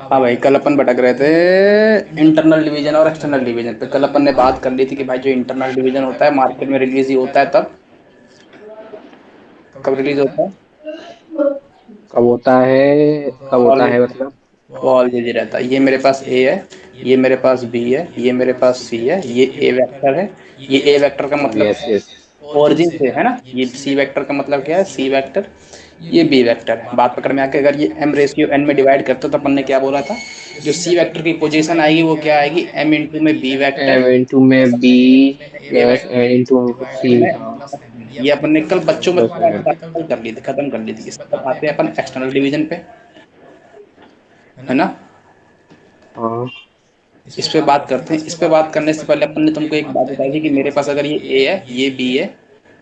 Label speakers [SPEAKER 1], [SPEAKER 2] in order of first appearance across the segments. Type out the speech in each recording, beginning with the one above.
[SPEAKER 1] हाँ भाई, कल अपन भटक रहे थे इंटरनल डिवीजन और एक्सटर्नल डिवीजन पे। कल अपन ने बात कर ली थी कि भाई जो इंटरनल डिवीजन होता है मार्केट में रिलीज ही होता है तब। कब रिलीज होता है?
[SPEAKER 2] कब होता है? कब होता
[SPEAKER 1] ऑलवेज।
[SPEAKER 2] है मतलब?
[SPEAKER 1] वो ऑलवेज ही रहता है। ये मेरे पास ए है, ये मेरे पास बी है, ये मेरे पास सी है, ये ए वेक्टर है। ये ए वेक्टर का मतलब
[SPEAKER 2] यस
[SPEAKER 1] क्या है?
[SPEAKER 2] यस।
[SPEAKER 1] ओरिजिन से है ना। ये सी वेक्टर का मतलब क्या है? C vector. ये बी वेक्टर है। बात पकड़ में आके, अगर ये एम रेशियो एन में डिवाइड करते तो अपन ने क्या बोला था? जो सी वेक्टर की पोजीशन आएगी वो क्या आएगी? एम इंटू में बी वेक्टर
[SPEAKER 2] एम इंटू में बी
[SPEAKER 1] ए
[SPEAKER 2] प्लस
[SPEAKER 1] वेक्टर
[SPEAKER 2] एन इंटू सी।
[SPEAKER 1] में।
[SPEAKER 2] हाँ।
[SPEAKER 1] ये अपन ने कल बच्चों
[SPEAKER 2] प्लस
[SPEAKER 1] बच्चों वाली
[SPEAKER 2] एन।
[SPEAKER 1] बात कल कर ली थी, खत्म कर ली थी। इसके बाद आते हैं अपन एक्सटर्नल डिवीजन पे, है ना।
[SPEAKER 2] हाँ।
[SPEAKER 1] इस पे बात करते हैं। इस पे बात करने से पहले अपन ने तुमको एक बात बताई थी कि मेरे पास अगर ये ए है, ये बी है,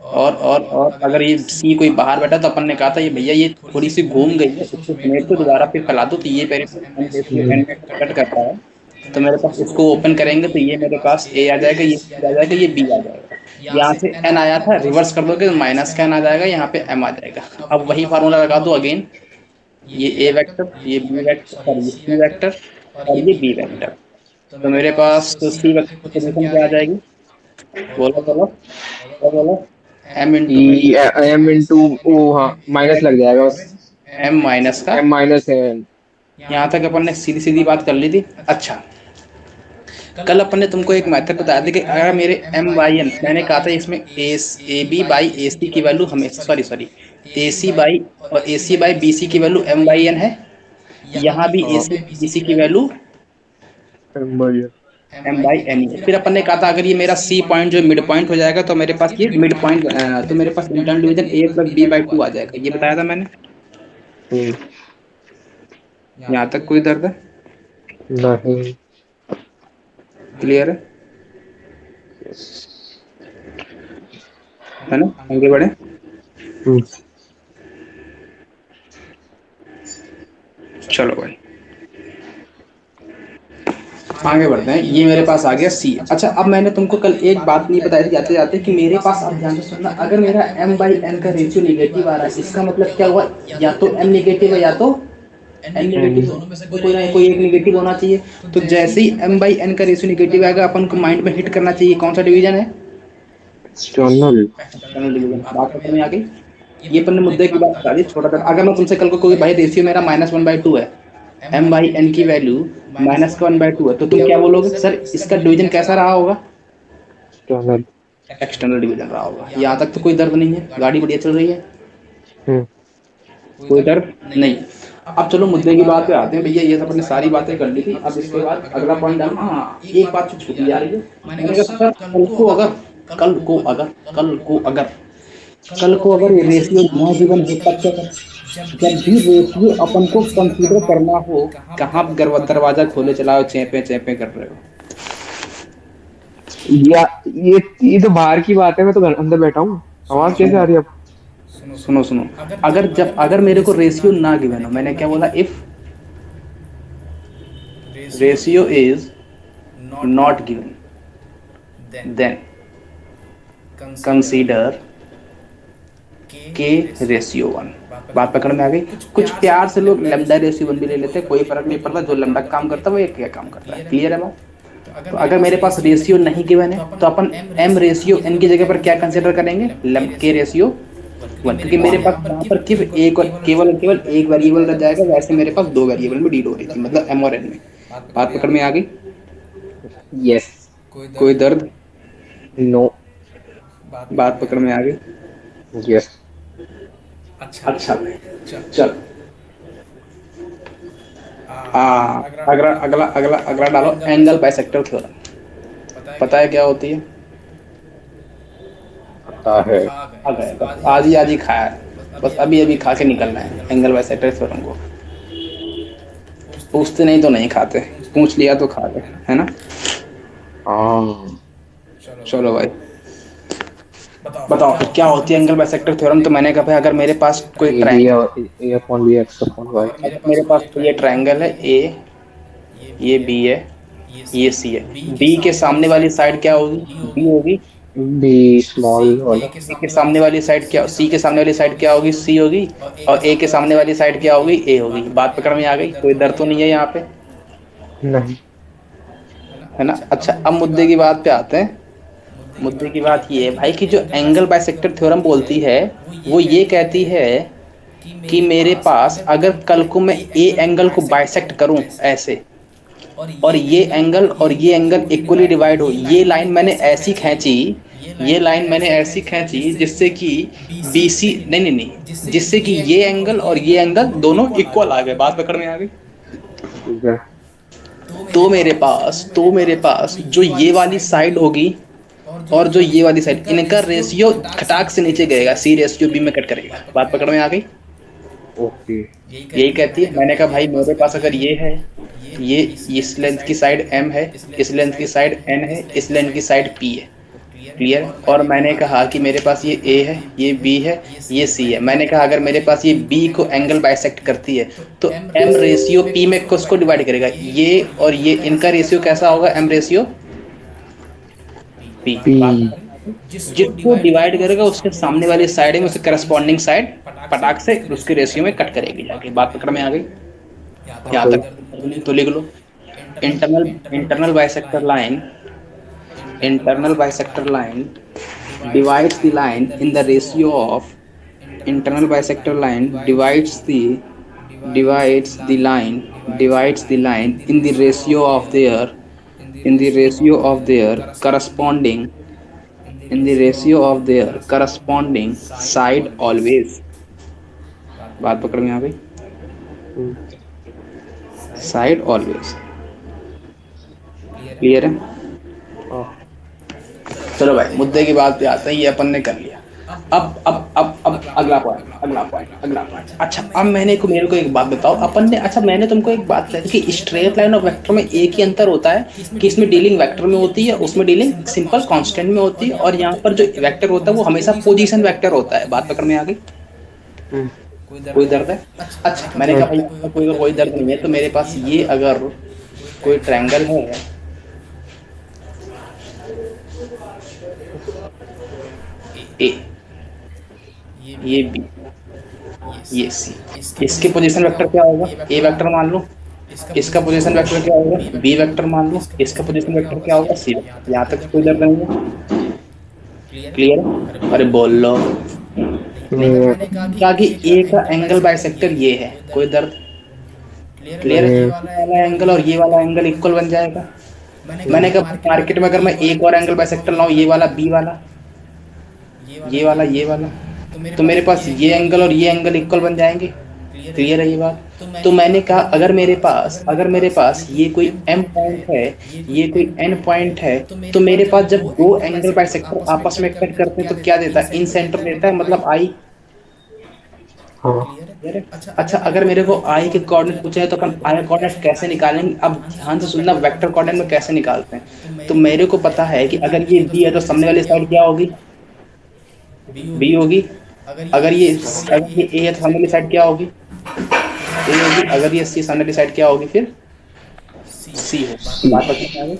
[SPEAKER 1] और अगर ये सी कोई बाहर बैठा तो अपन ने कहा था ये भैया ये थोड़ी सी घूम गई है, इसको समेट के दोबारा फिर फैला दो तो ये मेरे पास एन रेशियो एन में कट करता है। तो मेरे पास इसको ओपन करेंगे तो ये मेरे पास ए आ जाएगा, ये सी आ जाएगा, ये बी आ जाएगा। यहाँ से एन आया था, रिवर्स कर दोगे तो माइनस का एन आ जाएगा, यहाँ पे एम आ जाएगा। अब वही फार्मूला लगा दो अगेन। ये ए वेक्टर, ये बी वेक्टर, सॉरी ये सी वेक्टर और ये बी वेक्टर। तो मेरे पास सी वेक्टर की पोजीशन क्या आ जाएगी? बोलो बोलो बोलो बोलो। एम
[SPEAKER 2] सी
[SPEAKER 1] इंटू में
[SPEAKER 2] एम इंटू ओ, हाँ माइनस लग जाएगा बस।
[SPEAKER 1] एम माइनस का।
[SPEAKER 2] M minus N.
[SPEAKER 1] यहाँ तक अपन ने सीधी सीधी बात कर ली थी। अच्छा, कल अपन ने तुमको एक मेथड बताया था कि अगर मेरे एम बाई एन, मैंने कहा था इसमें ए बी बाई ए सी की वैल्यू हमेशा, sorry sorry, A C by और ए सी बाई बी सी की वैल्यू एम बाई एन है। यहाँ भी ए
[SPEAKER 2] हाँ।
[SPEAKER 1] सी बी सी की value
[SPEAKER 2] M by N.
[SPEAKER 1] M by N है। फिर अपन ने कहा था अगर ये मेरा सी पॉइंट जो मिड पॉइंट हो जाएगा तो मेरे पास ये मिड पॉइंट, तो मेरे पास internal division a plus b by two आ जाएगा। ये बताया था मैंने।
[SPEAKER 2] हम्म।
[SPEAKER 1] यहाँ तक कोई दर्द है?
[SPEAKER 2] नहीं।
[SPEAKER 1] क्लियर है?
[SPEAKER 2] यस।
[SPEAKER 1] है ना, आगे बढ़े।
[SPEAKER 2] हम्म।
[SPEAKER 1] चलो भाई आगे बढ़ते हैं। ये मेरे पास आ गया सी। अच्छा, अब मैंने तुमको कल एक बात नहीं बताई थी जाते जाते कि मेरे पास, अब ध्यान से सुनना, अगर मेरा एम बाई एन का रेशियो निगेटिव आ रहा है इसका मतलब क्या हुआ? या तो एम निगेटिव है या तो एन निगेटिव, दोनों में से कोई ना कोई एक निगेटिव होना चाहिए। तो जैसे ही एम बाई एन का रेशियो निगेटिव आएगा अपन को माइंड में हिट करना चाहिए कौन सा डिवीजन है?
[SPEAKER 2] एक्सटर्नल।
[SPEAKER 1] External division. बात समझ में आ गई। ये अपन ने मुद्दे की बात बता दी छोटा सा। अगर मैं तुमसे कल को कोई भाई रेशियो मेरा माइनस वन बाई टू है, एम बाई एन की वैल्यू माइनस का वन बाई टू है, तो तुम क्या बोलोगे? सर इसका डिवीजन कैसा रहा होगा?
[SPEAKER 2] एक्सटर्नल।
[SPEAKER 1] एक्सटर्नल डिवीजन रहा होगा। यहाँ तक तो कोई दर्द नहीं है, गाड़ी बढ़िया चल रही है,
[SPEAKER 2] हम्म।
[SPEAKER 1] कोई दर्द नहीं। अब चलो मुद्दे की बात पे आते हैं भैया। ये सब अपने सारी बातें कर ली थी। अब इसके बाद अगला पॉइंट डालना। हाँ, एक बात तो छूटी जा रही है। मैंने कहा सर कल को अगर रेशियो नॉट गिवन हो तब क्या करें? जब भी रेशियो अपन को कंसीडर करना हो, कहाँ दरवाजा खोले चलाओ चेपे चेपे कर रहे हो?
[SPEAKER 2] या ये तो बाहर की बात है, मैं तो घर अंदर बैठा हूँ। आवाज कैसे आ रही है अब?
[SPEAKER 1] सुनो सुनो। अगर मेरे को रेशियो ना गिवन हो, मैंने क्या बोला? If ratio is not given then consider के रेशियो वन। बात पकड़ में आ गई। कुछ प्यार से लोग लेमडा रेशियो वन भी ले लेते हैं, कोई फर्क नहीं पड़ता। जो लेमडा काम करता है वो एक क्या काम करता है। क्लियर है बात? तो अगर मेरे पास रेशियो नहीं गिवन है तो अपन एम रेशियो एन की जगह पर क्या कंसिडर करेंगे? के रेशियो वन। क्योंकि मेरे पास यहाँ पर केवल एक और केवल एक वेरिएबल रह जाएगा, वैसे मेरे पास दो वेरिएबल में डील हो रही थी, मतलब एम और एन में। बात पकड़ में आ गई।
[SPEAKER 2] यस।
[SPEAKER 1] कोई दर्द?
[SPEAKER 2] नो।
[SPEAKER 1] बात पकड़ में आ गई।
[SPEAKER 2] यस।
[SPEAKER 1] अच्छा चल। अगला अगला अगला अगला डालो, एंगल बाइसेक्टर थ्योरम। पता है क्या होती है?
[SPEAKER 2] पता है।
[SPEAKER 1] आ गए, बस आज ही खाया है, बस अभी अभी खा के निकलना है एंगल बाइसेक्टर थ्योरम को। पूछते नहीं तो नहीं खाते, पूछ लिया तो खा गए, है ना।
[SPEAKER 2] हाँ।
[SPEAKER 1] चलो भाई बताओ फिर क्या होती है एंगल बाइसेक्टर थ्योरम। तो मैंने कहा भाई अगर मेरे पास कोई
[SPEAKER 2] A B
[SPEAKER 1] triangle,
[SPEAKER 2] A upon B X upon Y.
[SPEAKER 1] अगर मेरे पास ये ट्रायंगल है ए, ये बी है, ये सी है, बी के सामने वाली साइड क्या होगी? डी होगी।
[SPEAKER 2] बी स्मॉल वाला।
[SPEAKER 1] ए के सामने वाली साइड क्या, सी के सामने वाली साइड क्या होगी, सी होगी। और ए के सामने वाली साइड क्या होगी, ए होगी। बात पकड़ में आ गई, कोई दर्द तो नहीं है यहाँ पे,
[SPEAKER 2] नहीं।
[SPEAKER 1] है ना। अच्छा, अब मुद्दे की बात पे आते हैं। मुद्दे की बात ये है भाई कि जो एंगल बाइसेक्टर थ्योरम बोलती है, वो ये कहती है कि मेरे पास अगर कल को मैं ए एंगल को बाइसेक्ट करूं ऐसे, और ये एंगल इक्वली डिवाइड हो, ये लाइन मैंने ऐसी खींची, ये लाइन मैंने ऐसी खींची जिससे कि बी सी, नहीं नहीं नहीं, जिससे कि ये एंगल और ये एंगल दोनों इक्वल आ गए। बात पकड़ में आ गई।
[SPEAKER 2] ठीक है।
[SPEAKER 1] तो मेरे पास जो ये वाली साइड होगी और जो ये वाली साइड, इनका रेशियो खटाक से नीचे गएगा, सी रेशियो बी में कट करेगा। बात पकड़ में आ गई।
[SPEAKER 2] ओके।
[SPEAKER 1] यही कहती है। मैंने कहा भाई मेरे पास अगर ये है, ये इस लेंथ की साइड m है, इस लेंथ की साइड n है, इस लेंथ की साइड p है। क्लियर। और मैंने कहा कि मेरे पास ये a है, ये b है, ये c है। मैंने कहा अगर मेरे पास ये b को एंगल बाइसेक्ट करती है तो m रेशियो p में किसको डिवाइड करेगा, ये और ये, इनका रेशियो कैसा होगा, m रेशियो p।
[SPEAKER 2] पी।
[SPEAKER 1] बात जिसको डिवाइड करेगा उसके सामने वाली साइड में, उसके करस्पॉन्डिंग साइड पटाख से उसके रेशियो में कट करेगी जाके। बात पकड़ में आ गई। यहाँ
[SPEAKER 2] ओके।
[SPEAKER 1] तक तो लिख लो। Internal bisector line, internal bisector line divides the line in the ratio of, internal bisector line divides the line in the ratio of their, corresponding, side always। बात पकड़ में आ गई। Side always. क्लियर है। चलो भाई मुद्दे की बात पे आते हैं। ये अपन ने कर लिया। अब अगला पॉइंट। अच्छा, अब मेरे को एक बात बताओ। अपन ने, अच्छा मैंने तुमको एक बात बताई थी कि स्ट्रेट लाइन और वेक्टर में एक ही अंतर होता है कि इसमें डीलिंग वेक्टर में होती है, उसमें डीलिंग सिंपल कांस्टेंट में होती है, और यहाँ पर जो वेक्टर होता है वो हमेशा पोजीशन वेक्टर होता है। बात पकड़ में आ गई। कोई दर्द है? अच्छा, मैंने कहा भाई कोई दर्द नहीं है। तो मेरे पास ये अगर कोई ट्रायंगल है, ए, ये बी, ये सी, इसके पोजीशन वेक्टर क्या होगा, ए वेक्टर मान लो। इसका पोजीशन वेक्टर क्या होगा, बी वेक्टर मान लो। इसका पोजीशन वेक्टर क्या होगा, सी। यहाँ तक कोई दर्द नहीं है। क्लियर है? अरे बोल लो। कहा कि ए का एंगल बाइसेक्टर ये है, कोई दर्द। क्लियर है? ये वाला एंगल और ये वाला एंगल इक्वल बन जाएगा। मैंने कहा मार्केट में अगर मैं एक और एंगल बाइसेक्टर लाऊं, ये वाला बी वाला, ये वाला, तो मेरे पास ये एंगल और ये एंगल इक्वल बन जाएंगे। क्लियर है ये बात? तो मैंने कहा अगर मेरे पास ये कोई m पॉइंट है, ये कोई n पॉइंट है, तो मेरे पास जब दो एंगल बाइसेक्टर आपस में कट करते हैं तो क्या देता है, इन सेंटर देता है, मतलब I। क्लियर है? अच्छा, अगर मेरे को I के कोऑर्डिनेट पूछे तो अपन I कोऑर्डिनेट कैसे निकालेंगे? अब ध्यान से सुनना, वेक्टर कोऑर्डिनेट में कैसे निकालते हैं। तो मेरे को पता है कि अगर ये B है तो सामने वाली साइड क्या होगी, B होगी। अगर ये A है तो सामने वाली साइड क्या होगी, A होगी। अगर ये C सामने वाली साइड क्या होगी, फिर C होगी। बात समझ में आ गई?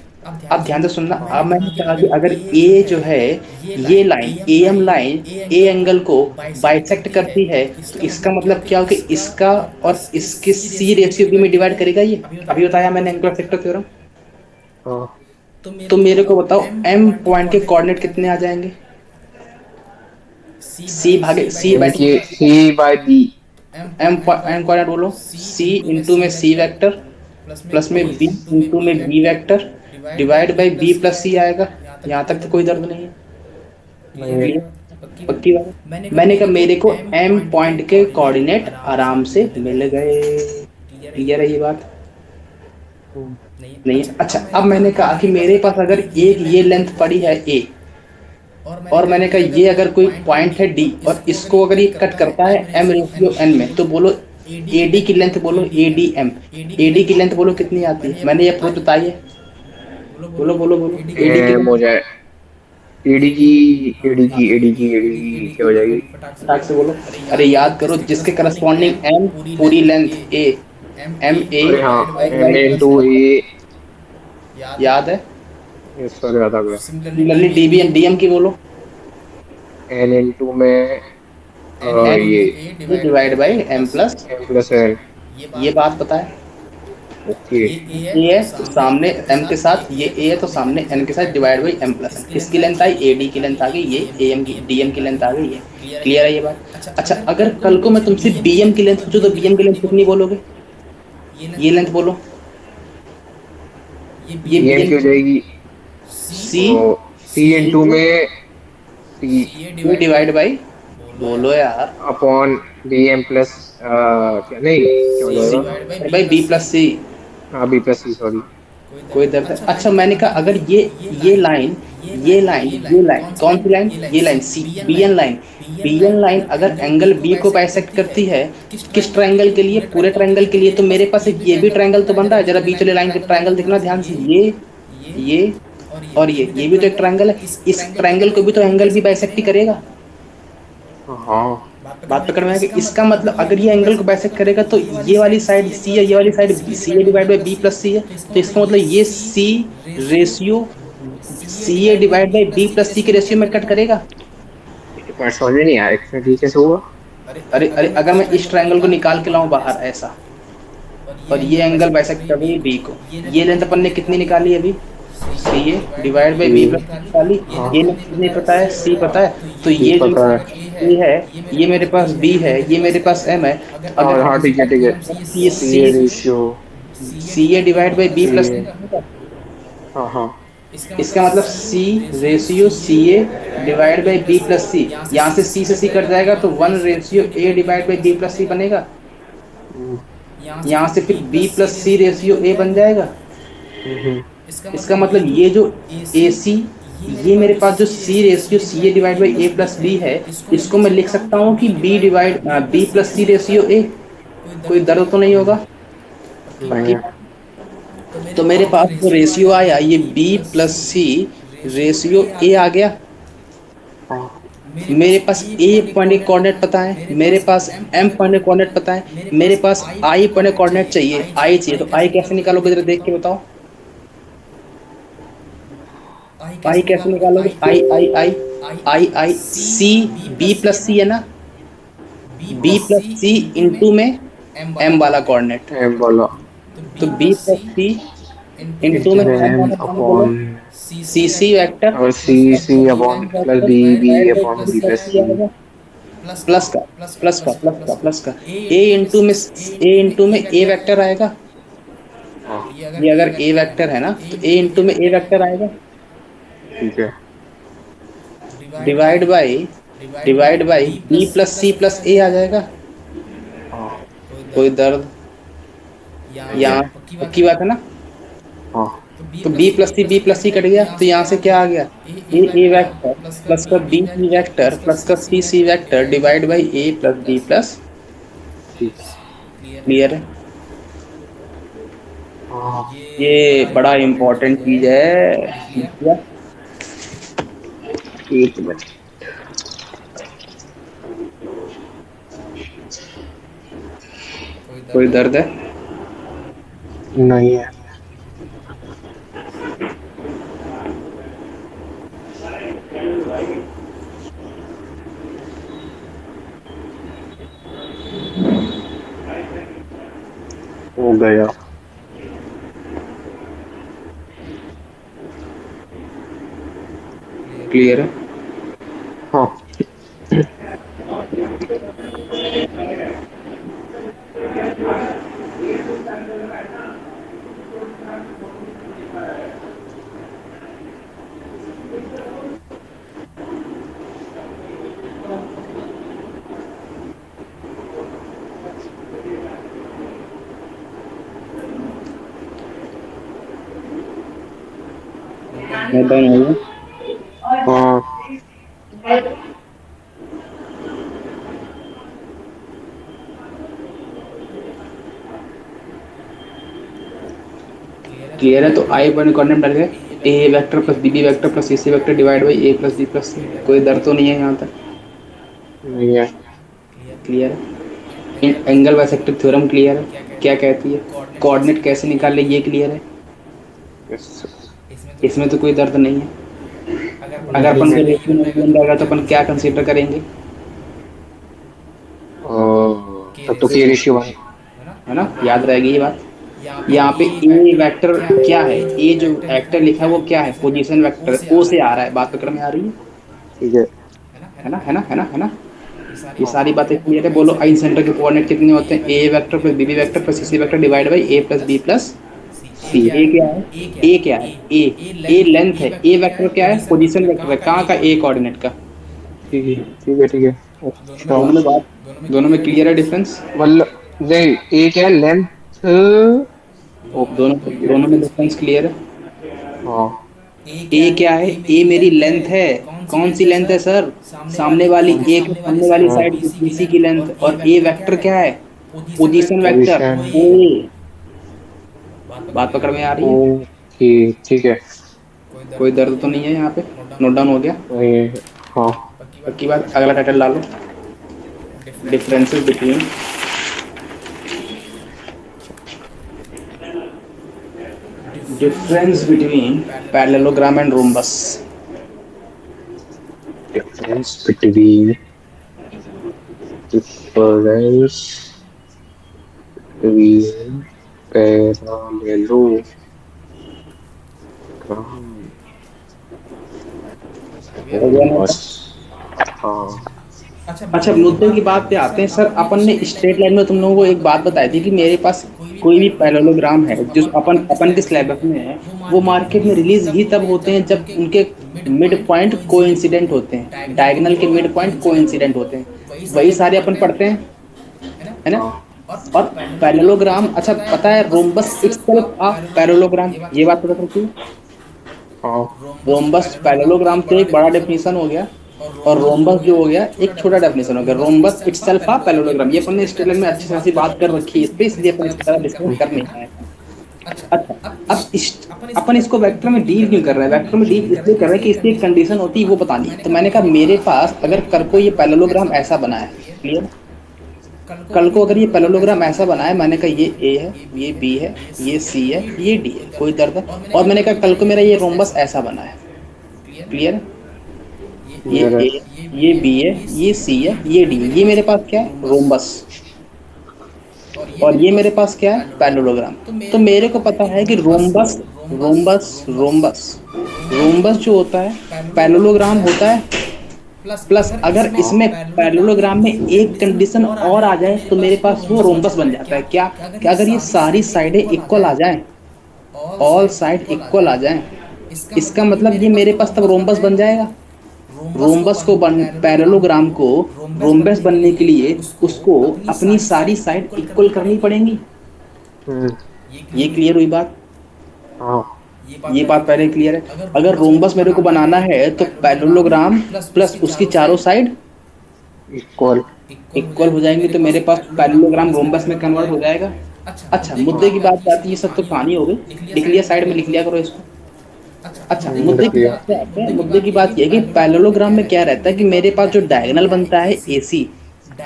[SPEAKER 1] अब ध्यान से सुनना। अब मैंने कहा कि अगर A जो है, ये line AM line A angle को बाइसेक्ट करती है, तो इसका मतलब क्या हो कि इसका और इसके C रेशियो B में डिवाइड करेगा ये। अभी बताया मैंने एंगल बाइसेक्टर थ्योरम। तो मेरे को बताओ M पॉइंट के कोऑर्डिनेट कितने आ जाएंगे, C भागे C
[SPEAKER 2] by D.
[SPEAKER 1] M coordinate बोलो, C इंटू में C वेक्टर प्लस में B इंटू में B vector divide by B plus C आएगा। यहाँ तक तो कोई दर्द नहीं है। पक्की बात। मैंने कहा मेरे को M पॉइंट के कोऑर्डिनेट आराम से मिल गए। क्लियर है ये बात? नहीं है। अच्छा, अब मैंने कहा कि मेरे पास अगर एक ये लेंथ पड़ी है A, और मैंने कहा ये अगर कोई पॉइंट है D और इसको अगर ये कट करता है M रेशियो N में, तो बोलो AD की लेंथ बोलो, ADM, AD की लेंथ बोलो कितनी आती है। मैंने ये अप्रोच बताई है। बोलो AD की
[SPEAKER 2] हो जाए एडी की क्या हो जाएगी?
[SPEAKER 1] फटाक से बोलो। अरे याद करो, जिसके करस्पॉन्डिंग M पूरी लेंथ A, MA
[SPEAKER 2] अरे हाँ, एम इंटू ए।
[SPEAKER 1] याद है?
[SPEAKER 2] इस पर याद आ गया।
[SPEAKER 1] सिमिलरली डीबीएम डीएम की बोलो।
[SPEAKER 2] एन इंटू में
[SPEAKER 1] एन
[SPEAKER 2] ये
[SPEAKER 1] a divide by M plus,
[SPEAKER 2] m plus n.
[SPEAKER 1] ये बात पता है।
[SPEAKER 2] ओके।
[SPEAKER 1] ए है तो सामने एम के साथ, ये ए है तो सामने एन के साथ divide by M plus N. किसकी लेंथ आई, ए डी की लेंथ आ गई, ये ए एम की डी एम की लेंथ आ गई, ये क्लियर है ये बात। अच्छा अगर कल को मैं तुमसे बी एम की लेंथ पूछूं तो बी एम की लेंथ कितनी बोलोगे, ये लेंथ बोलो। ये
[SPEAKER 2] बी
[SPEAKER 1] बी
[SPEAKER 2] एम
[SPEAKER 1] एम
[SPEAKER 2] की हो जाएगी
[SPEAKER 1] सी
[SPEAKER 2] सी इंटू में सी
[SPEAKER 1] ए डिवाइड बाई, बोलो यार,
[SPEAKER 2] अपॉन बी एम प्लस क्या नहीं क्या हो
[SPEAKER 1] सी
[SPEAKER 2] जाएगा।
[SPEAKER 1] बाई बी प्लस सी।
[SPEAKER 2] हाँ बी प्लस सी सॉरी।
[SPEAKER 1] कोई दर्द है। अच्छा मैंने कहा अगर ये लाइन, ये लाइन कौन सी लाइन, ये line C B N line, B N line अगर एंगल बी को बाइसेक्ट करती है, किस ट्रायंगल के लिए, पूरे ट्रायंगल के लिए, तो मेरे पास एक ये भी ट्रायंगल तो बन रहा है। जरा बीच वाली लाइन का ट्रायंगल देखना ध्यान से, ये और ये भी तो एक ट्रायंगल है। इस ट्रायंगल को भी तो एंगल भी बाइसेक्ट ही करेगा।
[SPEAKER 2] हाँ।
[SPEAKER 1] बात पकड़ में है कि इसका मतलब अगर ये एंगल को बाइसेक्ट करेगा तो ये वाली साइड सी है, ये वाली side c a divide by b plus c है, तो इसका मतलब ये c ratio c a divide by b plus c के रेशियो में कट करेगा।
[SPEAKER 2] ये पार्ट समझ में नहीं आया, इसमें ठीक कैसे होगा।
[SPEAKER 1] अरे अरे अगर मैं इस ट्रायंगल को निकाल के लाऊं बाहर ऐसा, और ये एंगल बाइसेक्ट कर रही है बी को, ये लेंथ अपन ने कितनी निकाली अभी, सी a divide by b plus निकाली,
[SPEAKER 2] हाँ
[SPEAKER 1] ये लेंथ कितनी पता है, सी पता है। तो
[SPEAKER 2] ये
[SPEAKER 1] ये जो
[SPEAKER 2] पता है।
[SPEAKER 1] ए है, ये मेरे पास बी है, ये मेरे पास एम है, तो
[SPEAKER 2] और
[SPEAKER 1] अगर
[SPEAKER 2] हाँ ठीक है ठीक है।
[SPEAKER 1] ये
[SPEAKER 2] c
[SPEAKER 1] c
[SPEAKER 2] a ratio.
[SPEAKER 1] C a divide by b
[SPEAKER 2] c
[SPEAKER 1] plus,
[SPEAKER 2] a. हाँ हाँ।
[SPEAKER 1] इसका मतलब c ratio c a divide by b plus c, यहाँ से सी कट जाएगा तो one ratio a divide by b plus c बनेगा।
[SPEAKER 2] Hmm,
[SPEAKER 1] यहाँ से फिर b plus c ratio a बन जाएगा।
[SPEAKER 2] हम्म,
[SPEAKER 1] इसका मतलब ये जो ए सी, ये मेरे पास जो c ratio c a divide by a plus b है, इसको मैं लिख सकता हूँ कि b divide b plus c ratio a. कोई दर्द तो नहीं होगा
[SPEAKER 2] नहीं
[SPEAKER 1] कि,
[SPEAKER 2] है।
[SPEAKER 1] तो मेरे पास जो रेशियो आया ये बी प्लस सी रेशियो ए आ गया।
[SPEAKER 2] हाँ
[SPEAKER 1] मेरे पास ए पॉइंट कोऑर्डिनेट पता है, मेरे पास एम पॉइंट कोऑर्डिनेट पता है, मेरे पास आई पॉइंट कोऑर्डिनेट चाहिए, आई चाहिए, तो आई कैसे निकालोगे जरा देख के बताओ। आई कैसे निकालोगे, आई आई आई आई आई सी बी प्लस सी है ना, बी प्लस सी इंटू में एम वाला कोऑर्डिनेट,
[SPEAKER 2] एम वाला
[SPEAKER 1] तो बी प्लस सी इंटू में
[SPEAKER 2] इंटू में
[SPEAKER 1] एम
[SPEAKER 2] एम
[SPEAKER 1] वाला कोऑर्डिनेट बोलो।
[SPEAKER 2] अपॉन
[SPEAKER 1] सी सी वेक्टर
[SPEAKER 2] और c c upon plus b b upon b plus c.
[SPEAKER 1] Plus का प्लस का ए इंटू में ए वेक्टर आएगा।
[SPEAKER 2] हाँ
[SPEAKER 1] ये अगर ए वेक्टर है ना तो ए इंटू में ए वेक्टर आएगा,
[SPEAKER 2] ठीक है।
[SPEAKER 1] डिवाइड बाई बी प्लस ए आ जाएगा।
[SPEAKER 2] हाँ
[SPEAKER 1] कोई दर्द,
[SPEAKER 2] नहीं है।
[SPEAKER 1] यहाँ पक्की बात है ना।
[SPEAKER 2] हाँ
[SPEAKER 1] तो बी प्लस सी कट गया, तो यहाँ से क्या आ गया, ए वेक्टर प्लस का बी सी वेक्टर प्लस का c c vector divide by a plus B plus.
[SPEAKER 2] ठीक है।
[SPEAKER 1] क्लियर है।
[SPEAKER 2] हाँ
[SPEAKER 1] ये बड़ा इम्पोर्टेंट चीज है।
[SPEAKER 2] एक मिनट।
[SPEAKER 1] कोई दर्द है।
[SPEAKER 2] नहीं है। हो गया।
[SPEAKER 1] क्लियर है।
[SPEAKER 2] हाँ
[SPEAKER 1] मैं डन हो गया।
[SPEAKER 2] हाँ।
[SPEAKER 1] क्लियर है। तो आई पॉइंट कोऑर्डिनेट डाल के a vector plus B vector plus c c vector divide by a plus B plus c. कोई दर्द तो नहीं है यहाँ तक।
[SPEAKER 2] नहीं है।
[SPEAKER 1] क्लियर है। एंगल बाइसेक्टर थ्योरम क्लियर है, क्या कहती है, कोऑर्डिनेट कैसे निकाले ये क्लियर है।
[SPEAKER 2] यस।
[SPEAKER 1] इसमें तो कोई दर्द नहीं है। अगर
[SPEAKER 2] ठीक
[SPEAKER 1] अपन
[SPEAKER 2] है।
[SPEAKER 1] को रेशियो मेंटेन रहेगा तो अपन क्या कंसीडर करेंगे?
[SPEAKER 2] तब तो के रेशियो वन।
[SPEAKER 1] है ना, याद रहेगी ये बात। यहाँ पे ए वेक्टर क्या है? ए जो वेक्टर लिखा है वो क्या है? पोजीशन वेक्टर, ओ से आ रहा है। बात पकड़ में आ रही है?
[SPEAKER 2] ठीक है।
[SPEAKER 1] है ना, है ना, है ना, है ना। ये सारी बातें क्लियर है। बोलो आई सेंटर के कोऑर्डिनेट कितने होते हैं? A vector plus B vector plus C vector divide by a plus B plus c. A क्या है? ए क्या है? ए लेंथ है। ए वेक्टर क्या है? पोजीशन वेक्टर है। कहाँ का? ए कोऑर्डिनेट का।
[SPEAKER 2] ठीक है। ठीक है। ठीक है। अच्छा।
[SPEAKER 1] दोनों में बात, दोनों में क्लियर है डिफरेंस?
[SPEAKER 2] मतलब नहीं, एक है लेंथ।
[SPEAKER 1] दोनों
[SPEAKER 2] ओके।
[SPEAKER 1] दोनों में डिफरेंस क्लियर है।
[SPEAKER 2] हाँ।
[SPEAKER 1] ए क्या है? ए मेरी लेंथ है। कौन सी लेंथ है सर? सामने वाली
[SPEAKER 2] कौन
[SPEAKER 1] ए के सामने वाली साइड की बीसी की लेंथ। और ए वेक्टर क्या है? Position vector
[SPEAKER 2] position.
[SPEAKER 1] ओ। बात पकड़ में आ रही है?
[SPEAKER 2] ओके। ठीक है।
[SPEAKER 1] कोई दर्द तो नहीं है यहाँ पे? नोट डाउन हो गया?
[SPEAKER 2] ये- हाँ।
[SPEAKER 1] पक्की बात। अगला टाइटल डालो, differences between parallelogram and rhombus.
[SPEAKER 2] Difference between difference between parallelogram
[SPEAKER 1] हो गया ना?
[SPEAKER 2] बस। हाँ।
[SPEAKER 1] अच्छा, मुद्दे की बात पे आते हैं सर। अपन ने स्ट्रेट लाइन में तुम लोगों को एक बात बताई थी कि मेरे पास कोई भी पैरेललोग्राम है जो अपन अपन के सिलेबस में है, वो मार्केट में रिलीज ही तब होते हैं जब उनके मिड पॉइंट कोइंसिडेंट होते हैं। डायगोनल के मिड पॉइंट कोइंसिडेंट होते हैं। वही सारे अपन पढ़ते हैं, है ना।
[SPEAKER 2] हाँ।
[SPEAKER 1] और पैरेललोग्राम, अच्छा पता है रोम्बस इटसेल्फ आ पैरेललोग्राम, ये बात पता चलती है?
[SPEAKER 2] हाँ।
[SPEAKER 1] रोम्बस पैरेललोग्राम तो एक बड़ा डेफिनेशन हो गया, और रोम्बस जो हो गया एक छोटा डेफिनेशन हो गया। रोम्बस इटसेल्फ आ पैरेललोग्राम, ये अपन ने स्टेटमेंट में अच्छी खासी बात कर रखी है इस पे, इसलिए अपन इसकी तरह डिस्कस कर नहीं पाए। अच्छा, अब अपन इसको वेक्टर में डील क्यों कर रहे हैं? वेक्टर में डील इसलिए कर रहे हैं कि इसकी एक कंडीशन होती है, वो बतानी है। तो मैंने कहा मेरे पास अगर कर को ये पैरेललोग्राम ऐसा बना है, क्लियर? कल को अगर ये पैरेललोग्राम ऐसा बना है, मैंने कहा ये ए है, ये बी है, ये सी है, ये डी है, कोई दर्द है? और मैंने कहा कल को मेरा ये रोम्बस ऐसा बना है, क्लियर है? ये
[SPEAKER 2] मेरा।
[SPEAKER 1] ए, ये बी है, ये सी है, ये डी है। ये मेरे पास क्या है? रोम्बस। और ये मेरे पास क्या है? पैरेललोग्राम। तो मेरे को पता है कि रोम्बस रोम्बस रोम्बस रोम्बस जो होता है पैरेललोग्राम होता है। प्लस अगर
[SPEAKER 2] हाँ।
[SPEAKER 1] इसमें पैरेललोग्राम में एक कंडीशन और आ जाए तो मेरे पास वो रोम्बस बन जाता है। क्या? कि अगर ये सारी साइडें इक्वल आ जाएं, ऑल साइड इक्वल आ जाएं, इसका मतलब ये मेरे पास तब रोम्बस बन जाएगा। रोम्बस को पैरेललोग्राम को रोम्बस बनने के लिए उसको अपनी सारी साइड इक्वल करनी पड़ेंगी।
[SPEAKER 2] हम्म।
[SPEAKER 1] ये क्लियर हुई बात?
[SPEAKER 2] हाँ।
[SPEAKER 1] ये बात पहले क्लियर है। अगर रोम्बस मेरे को बनाना है तो पैरेललोग्राम प्लस उसकी चारों साइड
[SPEAKER 2] इक्वल।
[SPEAKER 1] इक्वल हो जाएंगे, तो मेरे पास पैरेललोग्राम रोम्बस में कन्वर्ट हो जाएगा। अच्छा, मुद्दे की बात आती है, ये सब तो कहानी हो गई, लिख लिया साइड में, लिख लिया करो इसको। अच्छा, मुद्दे
[SPEAKER 2] रख
[SPEAKER 1] की
[SPEAKER 2] लिया।
[SPEAKER 1] बात पे आते हैं। मुद्दे की बात यह है कि पैरेललोग्राम में क्या रहता है कि मेरे पास जो डायगोनल बनता है एसी,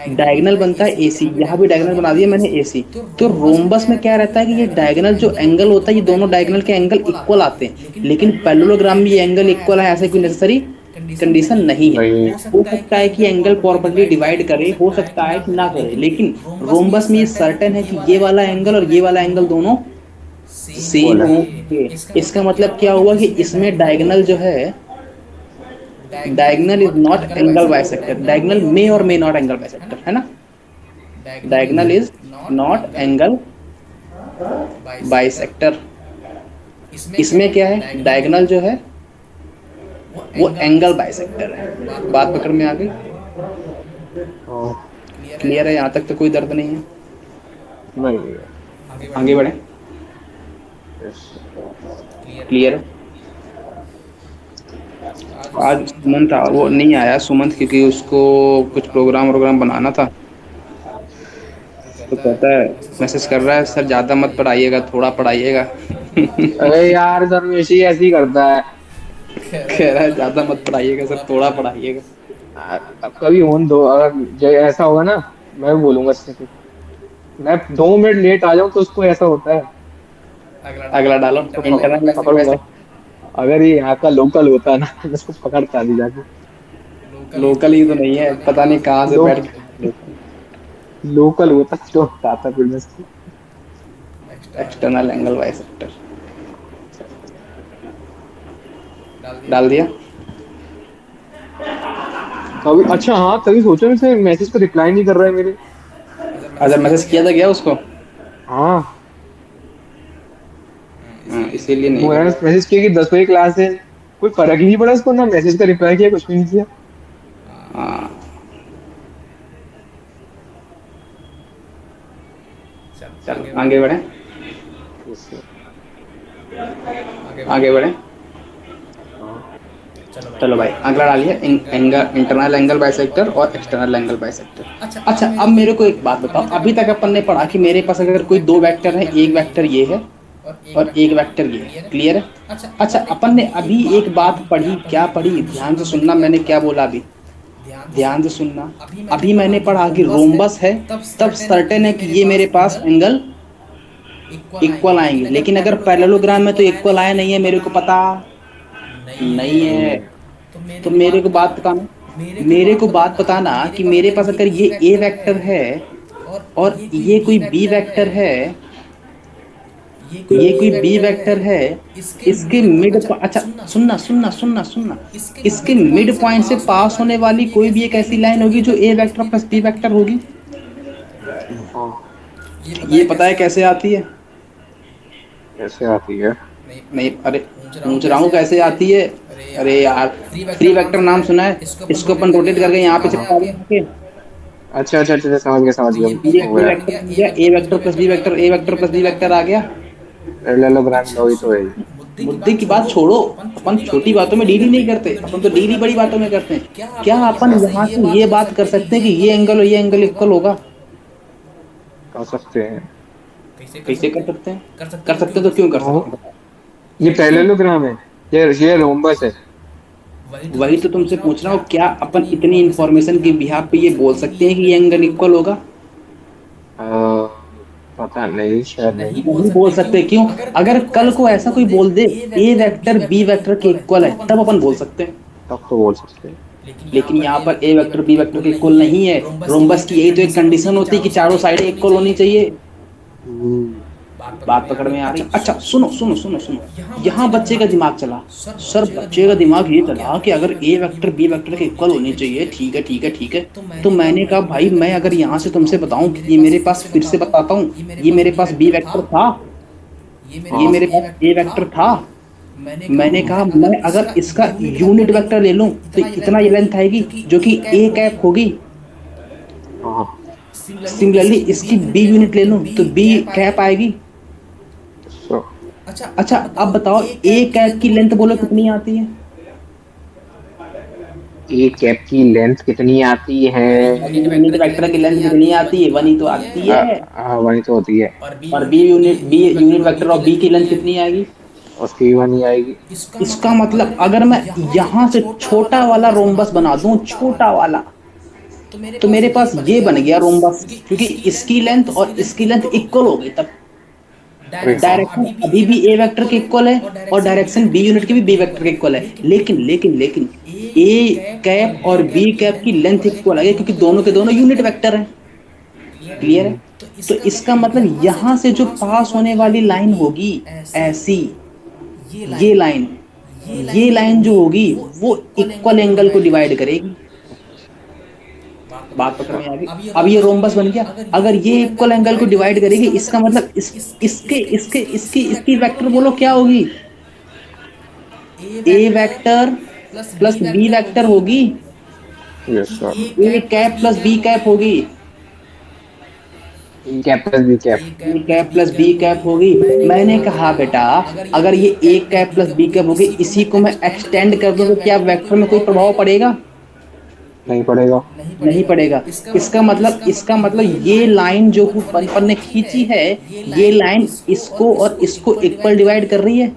[SPEAKER 1] डायगोनल बनता है एसी, यहाँ भी डायगोनल बना दिया मैंने एसी। तो रोम्बस में क्या रहता है कि ये डायगोनल जो एंगल होता है, ये दोनों डायगोनल के एंगल इक्वल आते हैं, लेकिन पैरेललोग्राम में ये एंगल इक्वल है ऐसा कोई नेसेसरी कंडीशन नहीं है।
[SPEAKER 2] नहीं।
[SPEAKER 1] हो सकता है कि एंगल प्रॉपर्ली डिवाइड करे, हो सकता है कि ना करे, लेकिन रोम्बस में ये सर्टेन है कि ये वाला एंगल और ये वाला एंगल दोनों सेम
[SPEAKER 2] इक्वल है।
[SPEAKER 1] होंगे। इसका मतलब क्या हुआ कि इसमें डायगोनल जो है, diagonal is not angle bisector. Diagonal may और मे नॉट एंगल बाइसेक्टर, है ना। Diagonal is not angle bisector. इसमें क्या है? डायगोनल जो है वो एंगल बाइसेक्टर है। बात पकड़ में आ गई?
[SPEAKER 2] हाँ।
[SPEAKER 1] क्लियर है? यहाँ तक तो कोई दर्द नहीं है?
[SPEAKER 2] नहीं।
[SPEAKER 1] आगे बढ़े,
[SPEAKER 2] यस।
[SPEAKER 1] क्लियर है? आज सुमंत वो नहीं आया सुमंत, क्योंकि उसको कुछ प्रोग्राम बनाना था। तो कहता है, मैसेज कर रहा है, सर ज्यादा मत पढ़ाइएगा, थोड़ा पढ़ाइएगा।
[SPEAKER 2] अरे यार धर्मेशी ऐसे ही करता है।
[SPEAKER 1] कह रहा है ज्यादा मत पढ़ाइएगा सर, थोड़ा पढ़ाइएगा।
[SPEAKER 2] अब कभी होने दो, अगर जो ऐसा होगा ना, मैं भी बोलूंगा इससे कुछ। मैं 2 मिनट लेट आ जाऊं तो उसको ऐसा होता है।
[SPEAKER 1] अगला डालो,
[SPEAKER 2] तो
[SPEAKER 1] इंटरनल
[SPEAKER 2] पकड़ूंगा। अगर ये यहाँ का लोकल होता ना तो मैं इसको पकड़ता नहीं जाके।
[SPEAKER 1] लोकल ही तो नहीं है, पता नहीं कहाँ से बैठ
[SPEAKER 2] लोग
[SPEAKER 1] के।
[SPEAKER 2] लोकल होता तो बताता फिर मैं इसको।
[SPEAKER 1] एक्सटर्नल एंगल बाइसेक्टर डाल दिया।
[SPEAKER 2] तभी अच्छा, हाँ तभी सोचा मैं, मैसेज को रिप्लाई नहीं कर रहा है मेरे।
[SPEAKER 1] अच्छा, मैसेज किया था क्या उसको?
[SPEAKER 2] हाँ,
[SPEAKER 1] इसीलिए नहीं
[SPEAKER 2] वो
[SPEAKER 1] कर रहा।
[SPEAKER 2] मैसेज किया कि 10 बजे क्लास है। कोई फर्क ही नहीं पड़ा इसको, ना मैसेज का रिप्लाई किया, कुछ भी नहीं किया।
[SPEAKER 1] हाँ, चल आगे बढ़े।
[SPEAKER 2] इससे।
[SPEAKER 1] आगे बढ़े।
[SPEAKER 2] हाँ।
[SPEAKER 1] चलो भाई, अगला डालिए। एंगल, इंटरनल एंगल बाइसेक्टर और एक्सटर्नल एंगल बाइसेक्टर। अच्छा, अब मेरे को एक बात बताओ, अभी तक अपन ने पढ़ा कि मेरे पास अगर कोई दो वेक्टर है, एक वेक्टर ये है और एक वेक्टर ये है, क्लियर है? अच्छा, अपन ने अभी एक बात पढ़ी, क्या पढ़ी, ध्यान से सुनना, मैंने क्या बोला अभी, ध्यान से सुनना। अभी मैंने पढ़ा कि रोम्बस है, तब सर्टेन है कि ये मेरे पास एंगल इक्वल आएंगे, लेकिन अगर पैरेललोग्राम में तो इक्वल आया नहीं है, मेरे को पता नहीं है।
[SPEAKER 2] हम्म।
[SPEAKER 1] तो मेरे को बात बताना, मेरे को बात बताना कि मेरे पास अगर ये ए वेक्टर है और ये कोई बी वेक्टर है, ये कोई बी वेक्टर है, इसके मिड, अच्छा सुनना सुनना सुनना सुनना, इसके मिड पॉइंट से पास होने वाली कोई भी एक ऐसी लाइन होगी जो ए वेक्टर प्लस बी वेक्टर होगी।
[SPEAKER 2] हाँ,
[SPEAKER 1] ये पता है कैसे आती है?
[SPEAKER 2] कैसे आती है?
[SPEAKER 1] नहीं, अरे पूछ रहा हूँ कैसे आती है। अरे यार, फ्री वेक्टर नाम सुना है? इसको अपन रोटेट करके यहाँ पे
[SPEAKER 2] हाँ।
[SPEAKER 1] चिपका देंगे।
[SPEAKER 2] अच्छा अच्छा अच्छा, समझ गया समझ गया।
[SPEAKER 1] ये
[SPEAKER 2] हो
[SPEAKER 1] ए
[SPEAKER 2] गया।
[SPEAKER 1] वेक्टर बन गया, a vector plus B vector, A vector plus B vector आ गया।
[SPEAKER 2] पैरेललोग्राम में वही तो है।
[SPEAKER 1] मुद्दे की बात छोड़ो, अपन छोटी बातों में डील ही नहीं करते, अपन तो डील ही बड़ी बातों में करते हैं। क्या अपन यहाँ से ये बात कर सकते हैं कि ये एंगल और ये एंगल इक्वल होगा?
[SPEAKER 2] कर सकते हैं।
[SPEAKER 1] कैसे कर सकते हैं? कर सकते हैं तो क्यों कर
[SPEAKER 2] क्यों?
[SPEAKER 1] सकते हैं?
[SPEAKER 2] ये पैरेललोग्राम है, ये रोम्बस है।
[SPEAKER 1] वही तो तुमसे पूछ रहा हूँ, क्या अपन इतनी इंफॉर्मेशन के बिहाफ पे ये बोल सकते हैं कि ये एंगल इक्वल होगा?
[SPEAKER 2] अ, पता नहीं, शायद नहीं।
[SPEAKER 1] नहीं बोल सकते, क्यों? अगर कल को ऐसा कोई बोल दे ए वेक्टर बी वेक्टर के इक्वल है, तब अपन बोल सकते हैं।
[SPEAKER 2] तब तो बोल सकते हैं।
[SPEAKER 1] लेकिन यहाँ पर ए वेक्टर बी वेक्टर के इक्वल नहीं है। रोम्बस की यही तो एक कंडीशन होती है कि चारों साइडें इक्वल होनी चाहिए।
[SPEAKER 2] हम्म।
[SPEAKER 1] बात पकड़ में आ रही? अच्छा सुनो सुनो सुनो सुनो, यहाँ बच्चे का दिमाग चला। सर बच्चे का दिमाग ये चला कि अगर ए वेक्टर बी वेक्टर के इक्वल होने चाहिए, ठीक है ठीक है ठीक है। तो मैंने कहा भाई, मैं अगर यहाँ से तुमसे बताऊं कि ये मेरे पास, फिर से बताता हूँ, ये मेरे पास बी वेक्टर था, ये
[SPEAKER 2] हाँ।
[SPEAKER 1] मेरे पास ए वेक्टर था। मैंने कहा मैं अगर इसका यूनिट वेक्टर ले लूं तो इतना ये लेंथ आएगी जो कि ए कैप होगी।
[SPEAKER 2] हाँ।
[SPEAKER 1] सिमिलरली इसकी बी यूनिट ले लूं तो बी कैप आएगी।
[SPEAKER 2] सो
[SPEAKER 1] अच्छा, अब बताओ ए कैप की लेंथ बोलो कितनी आती है?
[SPEAKER 2] ए कैप की लेंथ कितनी आती है?
[SPEAKER 1] अरे यूनिट वेक्टर की लेंथ कितनी आती है? वन ही तो आती है।
[SPEAKER 2] हाँ, वही तो होती है।
[SPEAKER 1] और B unit vector of B की लेंथ कितनी आएगी?
[SPEAKER 2] उसकी वन ही आएगी।
[SPEAKER 1] इसका मतलब अगर मैं यहाँ से छोटा वाला रोम्बस बना दूं, छोटा वाला, तो मेरे पास ये बन गया रोम्बस, क्योंकि इसकी लेंथ और इसकी लेंथ इक्वल हो गई। तब
[SPEAKER 2] अरे हाँ।
[SPEAKER 1] डायरेक्शन अभी भी ए वेक्टर के इक्वल है और डायरेक्शन बी यूनिट की भी बी वेक्टर के इक्वल है, लेकिन लेकिन लेकिन ए कैप और बी कैप की लेंथ इक्वल है, क्योंकि दोनों के दोनों यूनिट वेक्टर हैं। क्लियर है? तो इसका मतलब यहाँ से जो पास होने वाली लाइन होगी, ऐसी, ये लाइन जो होगी वो इक्वल एंगल को डिवाइड करेगी। बात पकड़
[SPEAKER 2] अच्छा।
[SPEAKER 1] में आ गई? अब ये रोम्बस बन गया। अगर ये इक्वल एंगल को डिवाइड करेगी, इसका मतलब इसके इसके इसकी इसकी वेक्टर बोलो क्या होगी? ए वेक्टर प्लस बी वेक्टर होगी,
[SPEAKER 2] यस सर।
[SPEAKER 1] ए कैप प्लस बी कैप होगी,
[SPEAKER 2] ई कैप प्लस बी कैप।
[SPEAKER 1] ए कैप प्लस बी कैप होगी। मैंने कहा बेटा, अगर ये ए कैप प्लस बी कैप होगी, इसी को मैं एक्सटेंड कर दूं तो क्या वेक्टर में कोई प्रभाव पड़ेगा?
[SPEAKER 2] नहीं पड़ेगा।
[SPEAKER 1] नहीं पड़ेगा। इसका मतलब ये लाइन जो अपन ने खींची है, ये लाइन इसको और इसको इक्वल डिवाइड कर रही है।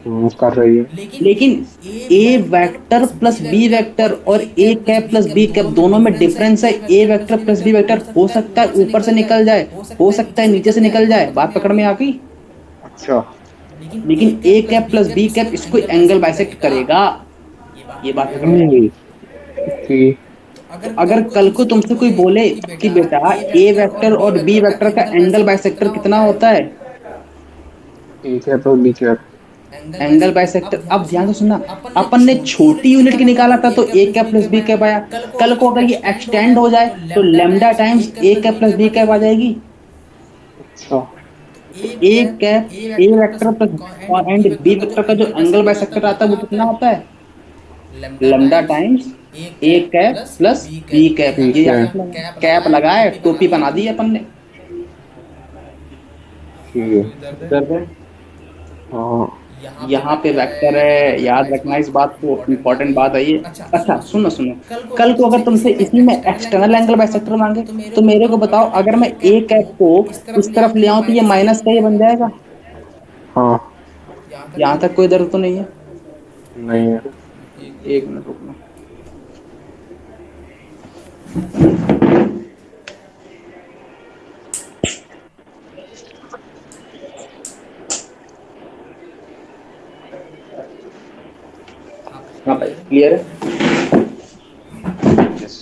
[SPEAKER 2] कर रही है।
[SPEAKER 1] लेकिन ए वेक्टर प्लस बी वेक्टर और ए कैप प्लस बी कैप दोनों में डिफरेंस है। ए वेक्टर प्लस बी वेक्टर हो सकता है ऊपर से निकल जाए, हो सकता है नीचे से निकल जाए। बात पकड़ में आ गई?
[SPEAKER 2] अच्छा।
[SPEAKER 1] लेकिन ए कैप प्लस बी कैप इसको एंगल बाइसेक्ट करेगा, ये बात पकड़ में आई।
[SPEAKER 2] ओके।
[SPEAKER 1] तो अगर कल को तुमसे कोई बोले कि बेटा ए वेक्टर और बी वेक्टर का एंगल बाइसेक्टर कितना होता है,
[SPEAKER 2] ए कैप और बी कैप।
[SPEAKER 1] एंगल बाइसेक्टर, अब ध्यान से सुनना, अपन ने छोटी यूनिट की निकाला था तो a cap plus b cap आया। कल को अगर ये एक्सटेंड हो जाए तो lambda times a cap plus b cap आ जाएगी।
[SPEAKER 2] अच्छा।
[SPEAKER 1] तो a cap A vector plus और एंड बी वेक्टर का जो एंगल बाइसेक्टर आता है वो कितना होता है, lambda times a cap plus b cap.
[SPEAKER 2] ठीक
[SPEAKER 1] ये
[SPEAKER 2] है।
[SPEAKER 1] याद रखना, कैप लगाए टोपी बना दी अपन ने।
[SPEAKER 2] ठीक है।
[SPEAKER 1] दर्द है,
[SPEAKER 2] हाँ।
[SPEAKER 1] यहाँ पे वेक्टर है, याद रखना इस बात को, इंपॉर्टेंट बात है ये। अच्छा सुनो सुनो, कल को अगर तुमसे इसी में एक्सटर्नल एंगल बाइसेक्टर मांगे तो मेरे को बताओ, अगर मैं ए कैप को इस तरफ ले आऊं तो ये माइनस का ये बन जाएगा।
[SPEAKER 2] हाँ।
[SPEAKER 1] यहाँ तक कोई दर्द तो नहीं है?
[SPEAKER 2] नहीं है।
[SPEAKER 1] एक मिनट रुकना। हाँ भाई क्लियर है।
[SPEAKER 2] यस।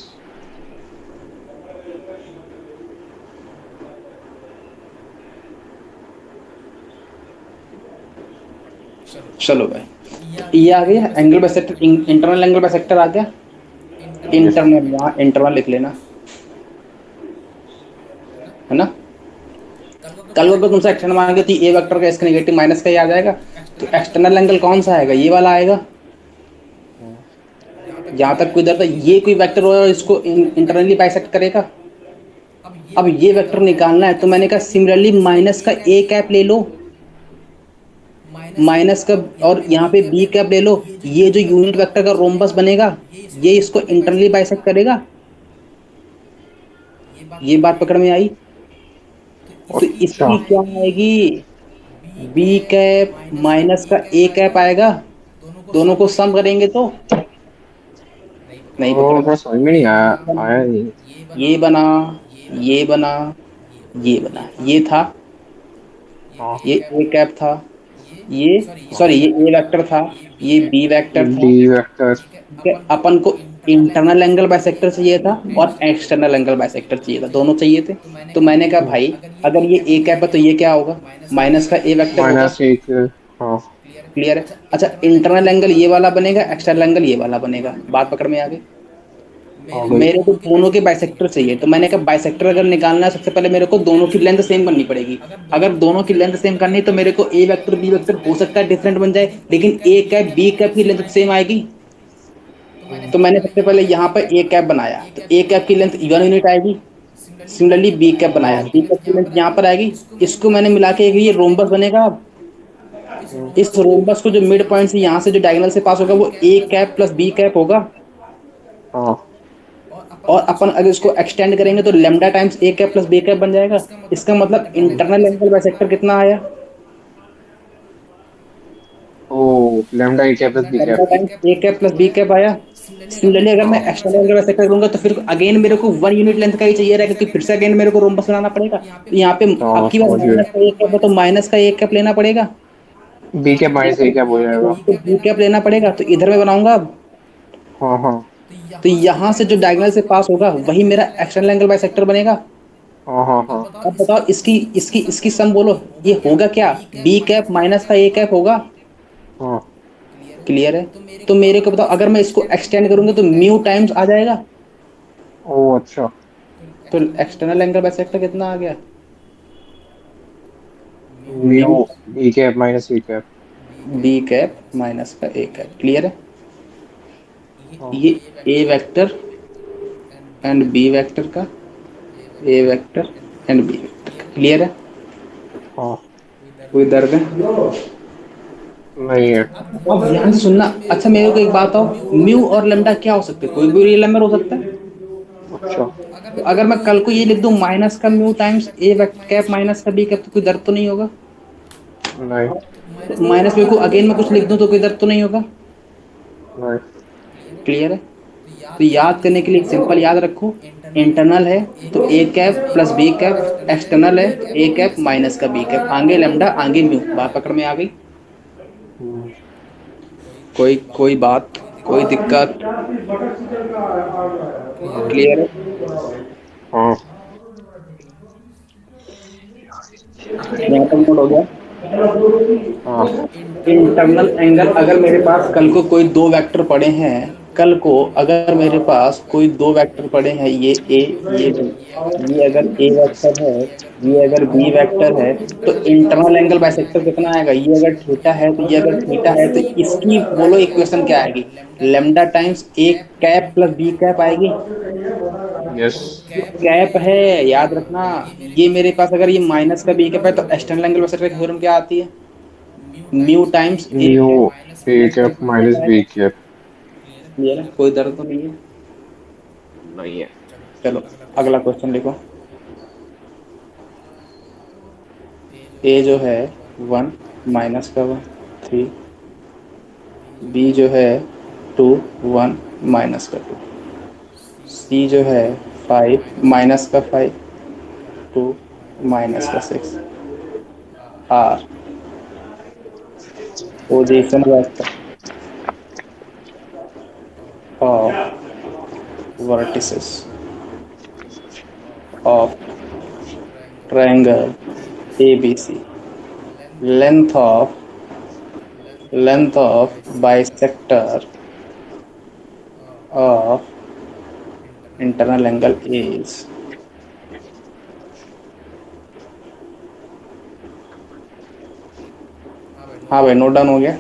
[SPEAKER 1] चलो भाई, ये आ गया angle bisector, internal angle bisector आ गया।
[SPEAKER 2] यस।
[SPEAKER 1] इंटरनल, यहाँ इंटरनल लिख लेना, है ना। कल को अगर तुमसे एक्सटर्नल मांगे तो ए वेक्टर का इसका नेगेटिव माइनस का ही आ जाएगा। तो एक्सटर्नल एंगल कौन सा आएगा, ये वाला आएगा। जहां तक कोई डर था, ये कोई वेक्टर होगा इसको इंटरनली बाइसेक्ट करेगा। अब ये वेक्टर निकालना है तो मैंने कहा सिमिलरली माइनस का ए कैप ले लो, माइनस का, और यहाँ पे बी कैप ले लो। ये जो यूनिट वेक्टर का रोम्बस बनेगा ये इसको इंटरनली बाइसेक्ट करेगा। ये बात पकड़ में आई। तो
[SPEAKER 2] अच्छा।
[SPEAKER 1] इसकी क्या आएगी, बी कैप माइनस का ए कैप आएगा। दोनों को सम करेंगे तो नहीं पकड़
[SPEAKER 2] ओ,
[SPEAKER 1] में
[SPEAKER 2] थोड़ा समझ में नहीं आया। आया
[SPEAKER 1] आया।
[SPEAKER 2] नहीं।
[SPEAKER 1] ये बना, ये बना, ये बना, ये था,
[SPEAKER 2] हाँ।
[SPEAKER 1] ये ए कैप था, ये
[SPEAKER 2] हाँ।
[SPEAKER 1] सॉरी ये ए वेक्टर था, ये बी वेक्टर
[SPEAKER 2] डी
[SPEAKER 1] था।
[SPEAKER 2] वेक्टर।
[SPEAKER 1] ठीक है, अपन को इंटरनल एंगल बाइसेक्टर चाहिए था और एक्सटर्नल एंगल बाइसेक्टर चाहिए था, दोनों चाहिए थे। तो मैंने कहा भाई अगर ये ए कैप है तो ये क्या होगा, माइनस का ए वेक्टर होगा।
[SPEAKER 2] माइनस एक। हाँ।
[SPEAKER 1] क्लियर है। अच्छा इंटरनल एंगल ये वाला बनेगा, एक्सटर्नल एंगल ये वाला बनेगा, बात पकड़ में आ गई।
[SPEAKER 2] आ गई।
[SPEAKER 1] मेरे को दोनों के बाइसेक्टर चाहिए, तो मैंने कहा बाइसेक्टर अगर निकालना है सबसे पहले मेरे को दोनों की लेंथ सेम करनी पड़ेगी। अगर दोनों की लेंथ सेम करनी है तो मेरे को ए वेक्टर बी वेक्टर हो सकता है डिफरेंट बन जाए, लेकिन ए कैप बी कैप की लेंथ सेम आएगी। तो मैंने सबसे पहले यहाँ पर ए कैप बनाया, तो ए कैप की लेंथ इवन यूनिट आएगी। सिमिलरली बी कैप बनाया,
[SPEAKER 2] हाँ।
[SPEAKER 1] बी कैप की लेंथ यहाँ पर आएगी। इसको मैंने मिला के ये रोम्बस बनेगा। अब इस रोम्बस को जो मिड पॉइंट से यहाँ से जो डायगोनल से पास होगा वो a cap plus b cap होगा।
[SPEAKER 2] हाँ।
[SPEAKER 1] और अपन अगर इसको एक्सटेंड करेंगे तो lambda times a cap plus b cap बन जाएगा। इसका मतलब इंटरनल एंगल बाइसेक्टर कितना आया,
[SPEAKER 2] ओ, lambda a cap plus b
[SPEAKER 1] lambda
[SPEAKER 2] cap.
[SPEAKER 1] Times a cap plus b cap आया। सिमिलरली अगर मैं
[SPEAKER 2] हाँ।
[SPEAKER 1] एक्सटर्नल एंगल बाइसेक्टर करूंगा तो फिर अगेन मेरे को वन यूनिट लेंथ का ही चाहिए रहेगा, क्योंकि फिर से अगेन मेरे को रोम्बस बनाना पड़ेगा। तो यहाँ पे अब
[SPEAKER 2] हाँ,
[SPEAKER 1] की बार
[SPEAKER 2] समझ गए।
[SPEAKER 1] माइनस का ए कैप है तो माइनस का ए कैप लेना पड़ेगा,
[SPEAKER 2] B cap minus a cap हो जाएगा।
[SPEAKER 1] तो बी कैप लेना पड़ेगा। तो इधर मैं बनाऊंगा अब,
[SPEAKER 2] हाँ। हाँ।
[SPEAKER 1] तो यहाँ से जो डायगोनल से पास होगा वही मेरा एक्सटर्नल एंगल बाइसेक्टर बनेगा।
[SPEAKER 2] हाँ। हाँ। हाँ।
[SPEAKER 1] अब बताओ इसकी इसकी इसकी सम बोलो, ये होगा क्या, बी कैप माइनस का ए कैप होगा।
[SPEAKER 2] हाँ।
[SPEAKER 1] क्लियर है। तो मेरे को बताओ अगर मैं इसको एक्सटेंड करूंगा तो म्यू टाइम्स आ जाएगा।
[SPEAKER 2] ओ, अच्छा।
[SPEAKER 1] तो एक्सटर्नल एंगल बाइसेक्टर कितना आ गया,
[SPEAKER 2] mu
[SPEAKER 1] mu
[SPEAKER 2] b cap minus a cap.
[SPEAKER 1] B cap minus का ए कैप। क्लियर है।
[SPEAKER 2] हाँ।
[SPEAKER 1] ये a vector and b vector का, a vector and b vector का। क्लियर है।
[SPEAKER 2] हाँ।
[SPEAKER 1] कोई दर्द है?
[SPEAKER 2] नहीं है।
[SPEAKER 1] अब ध्यान से सुनना। अच्छा मेरे को एक बात बताओ, म्यू और लेमडा क्या हो सकते हैं, कोई भी रियल नंबर हो सकता है।
[SPEAKER 2] अच्छा।
[SPEAKER 1] तो अगर मैं कल को ये लिख दूं माइनस का mu times a cap minus का बी कैप, तो कोई दर्द तो नहीं होगा।
[SPEAKER 2] नहीं।
[SPEAKER 1] तो माइनस में को अगेन मैं कुछ लिख दूं तो कोई दर्द तो नहीं होगा।
[SPEAKER 2] नहीं।
[SPEAKER 1] क्लियर है। तो याद करने के लिए सिंपल याद रखो, इंटरनल है तो a cap plus b cap, external है ए कैप माइनस का बी कैप, आगे लेमडा आगे म्यू, बात पकड़ में आ गई।
[SPEAKER 2] हम्म,
[SPEAKER 1] कोई कोई बात, कोई दिक्कत?
[SPEAKER 3] क्लियर है।
[SPEAKER 1] क्लियर है?
[SPEAKER 2] हाँ।
[SPEAKER 1] यहाँ तक नोट हो गया।
[SPEAKER 2] हाँ।
[SPEAKER 1] इंटरनल एंगल, अगर मेरे पास कल को कोई दो वेक्टर पड़े हैं, कल को अगर मेरे पास कोई दो वेक्टर पड़े हैं, ये ए, ये बी, ये अगर ए वेक्टर है, ये अगर बी वेक्टर है, तो इंटरनल एंगल बाइसेक्टर कितना आएगा? ये अगर थीटा है तो ये अगर थीटा है तो इसकी बोलो इक्वेशन क्या आएगी? Lambda times a cap plus b cap आएगी।
[SPEAKER 2] यस।
[SPEAKER 1] कैप है, याद रखना। ये मेरे पास अगर ये माइनस का बी कैप है तो एक्सटर्नल एंगल बाइसेक्टर की थ्योरम क्या आती है? Mu times a
[SPEAKER 2] mu a
[SPEAKER 1] minus
[SPEAKER 2] cap minus b cap.
[SPEAKER 1] Clear है? कोई दर्द तो नहीं है?
[SPEAKER 2] नहीं है।
[SPEAKER 1] चलो अगला क्वेश्चन लिखो। ए जो है 1 माइनस का 1 3, बी जो है 2 1 माइनस का 2, सी जो है 5 माइनस का 5 2 माइनस का 6, are position vector of vertices of triangle ABC, length of bisector of internal angle is. हाँ भाई, नोट डाउन हो गया।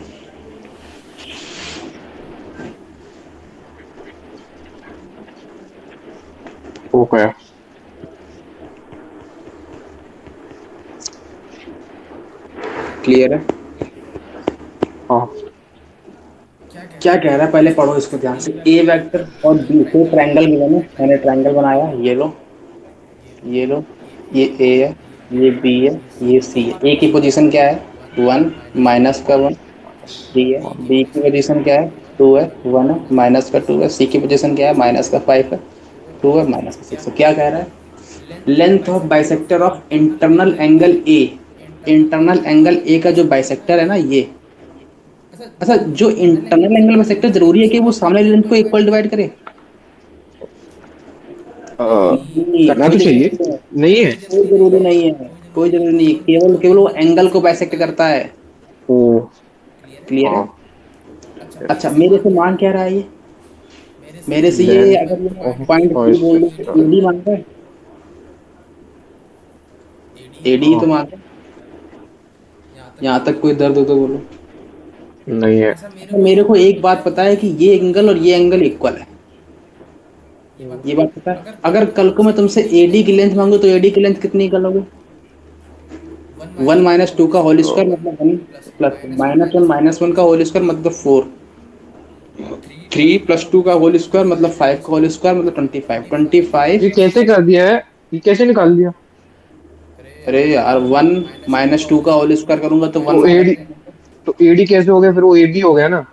[SPEAKER 2] हो गया।
[SPEAKER 1] क्लियर है?
[SPEAKER 2] हाँ।
[SPEAKER 1] क्या कह रहा है पहले पढ़ो इसको ध्यान से। ए वेक्टर और बी से ट्रायंगल गिवन है, मैंने ट्रायंगल बनाया, ये लो, ये लो, ये ए है, ये बी है, ये सी है। ए की पोजीशन क्या है? 1 माइनस का 1 3 है। बी की पोजीशन क्या है? 2 है, 1 है, माइनस का 2 है। सी की पोजीशन क्या है? माइनस का 5 है, 2 है, माइनस का 6 है। क्या कह रहा है? Length of bisector of internal angle A. Internal angle A का जो बाइसेक्टर है ना ये, अच्छा, जो इंटरनल एंगल बाइसेक्टर जरूरी है कि वो सामने वाली लेंथ को इक्वल डिवाइड करे? नहीं,
[SPEAKER 2] करना
[SPEAKER 1] कोई
[SPEAKER 2] तो
[SPEAKER 1] जरूरी
[SPEAKER 2] चाहिए।
[SPEAKER 1] नहीं है।
[SPEAKER 2] नहीं है।
[SPEAKER 1] कोई जरूरी नहीं है, कोई जरूरी नहीं है, केवल केवल वो एंगल को बाइसेक्ट करता है।
[SPEAKER 2] ओ।
[SPEAKER 1] क्लियर है?
[SPEAKER 2] हाँ।
[SPEAKER 1] अच्छा, मेरे से मान क्या रहा है ये? मेरे से ये
[SPEAKER 2] लेंथ
[SPEAKER 1] अगर ये
[SPEAKER 2] ऑफ
[SPEAKER 1] पॉइंट सी बोल दो तो
[SPEAKER 2] बाइसेक्टर।
[SPEAKER 1] एडी मान रहा है। एडी ही तो
[SPEAKER 2] हाँ।
[SPEAKER 1] मान रहा है। यहाँ तक कोई दर्द हो तो बोलो।
[SPEAKER 2] नहीं है।
[SPEAKER 1] अच्छा, मेरे को एक बात पता है कि ये एंगल और ये एंगल इक्वल है। ये बात पता है। अगर कल को मैं तुमसे एडी की लेंथ मांगू तो एडी की लेंथ कितनी निकालोगे? 1 - 2 का होल स्क्वायर मतलब 1 प्लस -1 का होल स्क्वायर मतलब 4, 3 + 2 का होल स्क्वायर मतलब 5 का होल स्क्वायर मतलब 25, 25।
[SPEAKER 2] ये कैसे कर दिया है? ये कैसे निकाल दिया?
[SPEAKER 1] अरे यार, 1 - 2 का होल स्क्वायर करूंगा तो वन
[SPEAKER 2] तो
[SPEAKER 1] माइनस।
[SPEAKER 2] एडी तो एडी कैसे हो गया? फिर वो एबी हो गया ना।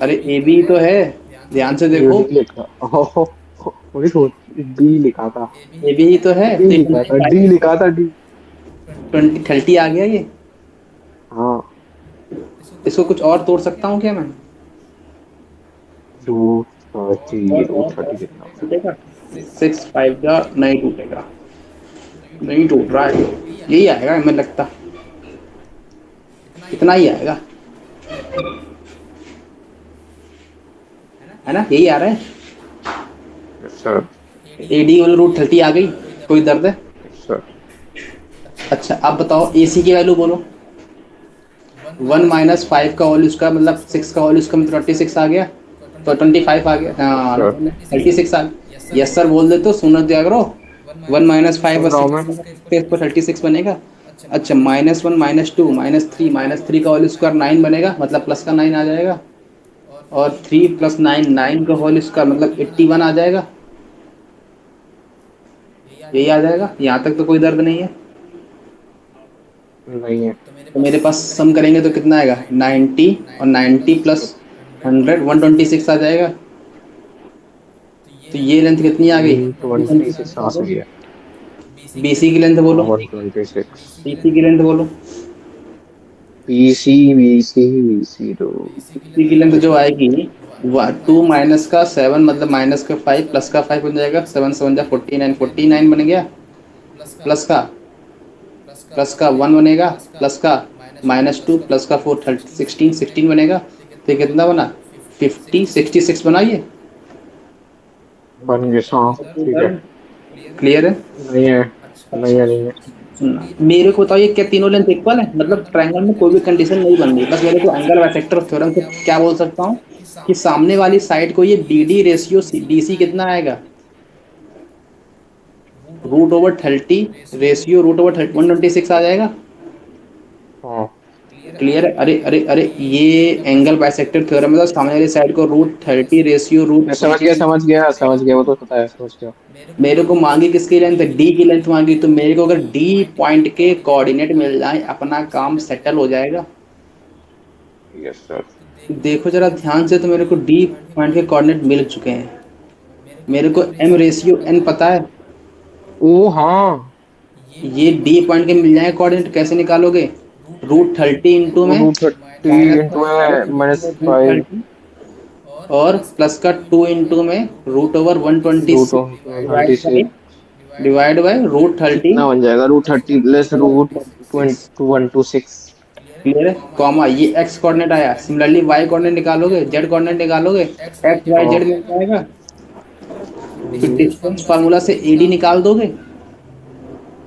[SPEAKER 1] अरे ए बी तो है, ध्यान से देखो।
[SPEAKER 2] एडी लिखा। ओहो। वही सोच। डी लिखा था।
[SPEAKER 1] ए बी ही तो है
[SPEAKER 2] डी
[SPEAKER 1] तो
[SPEAKER 2] लिखा था,
[SPEAKER 1] 25
[SPEAKER 2] डी लिखा था, डी।
[SPEAKER 1] 30 आ गया ये।
[SPEAKER 2] हाँ।
[SPEAKER 1] इसको कुछ और तोड़ सकता हूँ क्या मैं?
[SPEAKER 2] 230, टू
[SPEAKER 1] और
[SPEAKER 2] थर्टी कितना हो गया?
[SPEAKER 1] टूटेगा? 6 5 का नहीं टूटेगा, नहीं टूट रहा है। यही आएगा हमें लगता, इतना ही आएगा, है ना? यही आ रहा है।
[SPEAKER 2] Yes sir.
[SPEAKER 1] एडी वाली रूट 30 आ गई। कोई दर्द है?
[SPEAKER 2] Yes sir.
[SPEAKER 1] अच्छा, अब बताओ ए सी की वैल्यू बोलो। 1 - 5 का होल स्क्वायर मतलब 6 का होल स्क्वायर मतलब 26 आ गया, तो 25 आ गया।
[SPEAKER 2] यस
[SPEAKER 1] हाँ,
[SPEAKER 2] सर।
[SPEAKER 1] 36 आ गया। यस सर बोल दे तो सुनो दिया करो। 1 - 5
[SPEAKER 2] सुन
[SPEAKER 1] और
[SPEAKER 2] रहा हूँ
[SPEAKER 1] 6
[SPEAKER 2] मैं।
[SPEAKER 1] इसको 36 बनेगा। अच्छा, -1 -2 -3 -3 का होल स्क्वायर 9 बनेगा मतलब प्लस का 9 आ जाएगा। और 3 + 9 9 का होल स्क्वायर मतलब 81 आ जाएगा। यही आ जाएगा। यहाँ तक तो कोई दर्द नहीं है।
[SPEAKER 2] नहीं है।
[SPEAKER 1] तो मेरे पास सम करेंगे तो कितना आएगा? 90 और 90 + 100 126 आ जाएगा। तो ये लेंथ कितनी आ गई?
[SPEAKER 2] 126 आ गई है।
[SPEAKER 1] बीसी की लेंथ
[SPEAKER 2] हाँ,
[SPEAKER 1] बोलो।
[SPEAKER 2] 126।
[SPEAKER 1] बीसी की लेंथ बोलो।
[SPEAKER 2] बी सी दो।
[SPEAKER 1] सी की लेंथ जो आएगी, 2 - का 7 मतलब -का 5 +का 5 बन जाएगा। 7 × 7 = 49, 49 बन गया। प्लस का 1 बनेगा। प्लस का -2 +का 4 16, 16 बनेगा। तो ये कितना बना? 50, 66 बना ये।
[SPEAKER 2] बन गए, हाँ ठीक है।
[SPEAKER 1] क्लियर है?
[SPEAKER 2] नहीं है, नहीं है, नहीं है।
[SPEAKER 1] सुनना मेरे को बताओ, ये क्या तीनों लेंथ इक्वल है? मतलब ट्रायंगल में कोई भी कंडीशन नहीं बन रही, बस मेरे को एंगल बाइसेक्टर थ्योरम से क्या बोल सकता हूँ कि सामने वाली साइड को ये B D ratio D C कितना आएगा? √30 रेशियो √30 126 आ जाएगा।
[SPEAKER 2] हाँ,
[SPEAKER 1] क्लियर है? अरे अरे अरे, ये एंगल बाइसेक्टर थ्योरम में तो सामने वाली साइड को √30 रेशियो रूट
[SPEAKER 2] मैं समझ गया, समझ गया, समझ गया, वो तो पता है, समझ गया।
[SPEAKER 1] मेरे को मांगी किसकी लेंथ? डी की लेंथ मांगी। तो मेरे को अगर डी पॉइंट के कोऑर्डिनेट मिल जाए, अपना काम सेटल हो जाएगा।
[SPEAKER 2] Yes sir.
[SPEAKER 1] देखो जरा ध्यान से, तो मेरे को डी पॉइंट के कोऑर्डिनेट मिल चुके हैं। मेरे को एम रेशियो एन पता है।
[SPEAKER 2] ओ हाँ।
[SPEAKER 1] ये डी पॉइंट के मिल जाए कोऑर्डिनेट, कैसे निकालोगे? √30 इंटू में
[SPEAKER 2] √30 इंटू है -5।
[SPEAKER 1] -30 और +का 2 इंटू में √126
[SPEAKER 2] ट्वेंटी से
[SPEAKER 1] डिवाइड बाय √30
[SPEAKER 2] कितना बन जाएगा? √30 प्लस √2 126।
[SPEAKER 1] क्लियर है? कॉमा ये एक्स कोऑर्डिनेट आया। सिमिलरली वाई कोऑर्डिनेट निकालोगे, जेड कोऑर्डिनेट निकालोगे, एक्स वाई
[SPEAKER 2] हाँ।
[SPEAKER 1] जेड मिल जाएगा। फिर डिस्टेंस फार्मूला से एडी निकाल दोगे।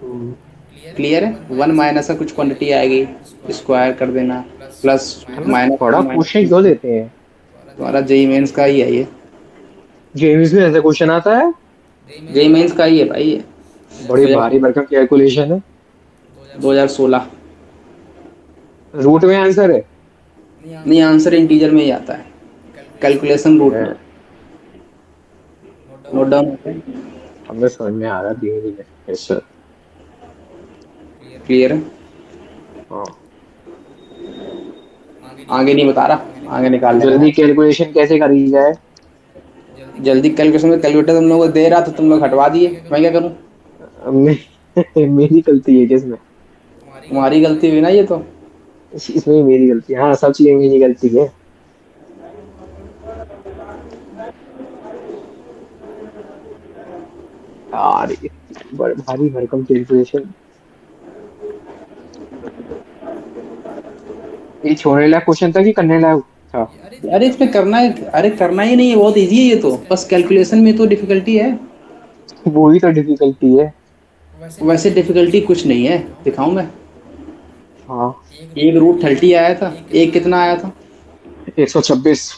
[SPEAKER 2] हम्म।
[SPEAKER 1] क्लियर है? 1 माइनस का कुछ क्वांटिटी आएगी, स्क्वायर कर देना, प्लस
[SPEAKER 2] हमें
[SPEAKER 1] माइनस
[SPEAKER 2] बड़ा क्वेश्चन
[SPEAKER 1] माइनस।
[SPEAKER 2] क्यों देते हैं?
[SPEAKER 1] तुम्हारा जेई मेंस का ही है ये।
[SPEAKER 2] जेएमएस में ऐसा क्वेश्चन आता है?
[SPEAKER 1] जेई मेंस का ही है भाई ये।
[SPEAKER 2] बड़ी भारी
[SPEAKER 1] 2000
[SPEAKER 2] भरकम कैलकुलेशन है।
[SPEAKER 1] 2016।
[SPEAKER 2] रूट में आंसर है?
[SPEAKER 1] नहीं, आंसर इंटीजर में ही आता है, कैलकुलेशन रूट में।
[SPEAKER 2] है।
[SPEAKER 1] नोट डाउन होता है।
[SPEAKER 2] हमें समझ में आ रहा धीरे धीरे। Yes sir.
[SPEAKER 1] क्लियर है?
[SPEAKER 2] हाँ।
[SPEAKER 1] आगे नहीं बता रहा, आगे निकाल लेना
[SPEAKER 2] जल्दी
[SPEAKER 1] है।
[SPEAKER 2] कैलकुलेशन कैसे करी जाए?
[SPEAKER 1] जल्दी कैलकुलेशन में कैलकुलेटर तुम लोगों को दे रहा तो तुम लोग हटवा दिए, मैं क्या करूं?
[SPEAKER 2] मेरी गलती है जिसमें।
[SPEAKER 1] तुम्हारी गलती हुई ना ये तो।
[SPEAKER 2] इसमें मेरी गलती है। हाँ, सब चीजें मेरी गलती है। यार इतनी भारी भरकम कैलकुलेशन, ये छोड़ने लायक क्वेश्चन था कि करने लायक था?
[SPEAKER 1] अरे इसमें करना है, अरे करना ही नहीं है, बहुत इजी है ये तो, बस कैलकुलेशन में तो डिफिकल्टी है।
[SPEAKER 2] वो ही तो डिफिकल्टी है।
[SPEAKER 1] वैसे डिफिकल्टी कुछ नहीं है, दिखाऊं मैं?
[SPEAKER 2] हाँ।
[SPEAKER 1] एक √30 आया था, एक कितना आया था?
[SPEAKER 2] 126।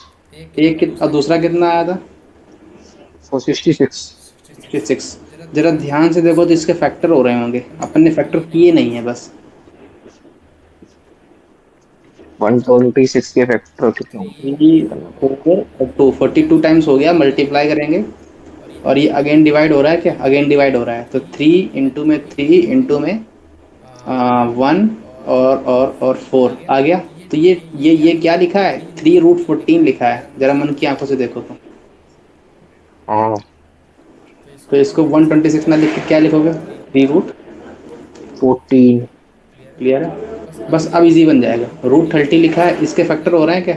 [SPEAKER 1] और दूसरा कितना आया था?
[SPEAKER 2] 466।
[SPEAKER 1] 66। जरा ध्यान से देखो तो इसके फैक्टर हो रहे होंगे, अपन ने फैक्टर किए नहीं है बस।
[SPEAKER 2] 126 के फैक्टर कितने होंगे?
[SPEAKER 1] 4 और 2 42 टाइम्स हो गया, मल्टीप्लाई करेंगे। और ये अगेन डिवाइड हो रहा है क्या? अगेन डिवाइड हो रहा है, तो 3 इंटू में 3 इंटू में 1 और 4 आ गया। तो ये क्या लिखा है? 3√14 लिखा है। जरा मन की आंखों से देखो
[SPEAKER 2] हाँ।
[SPEAKER 1] तो इसको 126 ना लिख के क्या लिखोगे? 3 रूट।
[SPEAKER 2] 14।
[SPEAKER 1] क्लियर है? बस अब इजी बन जाएगा। √30 लिखा है, इसके फैक्टर हो रहे हैं क्या?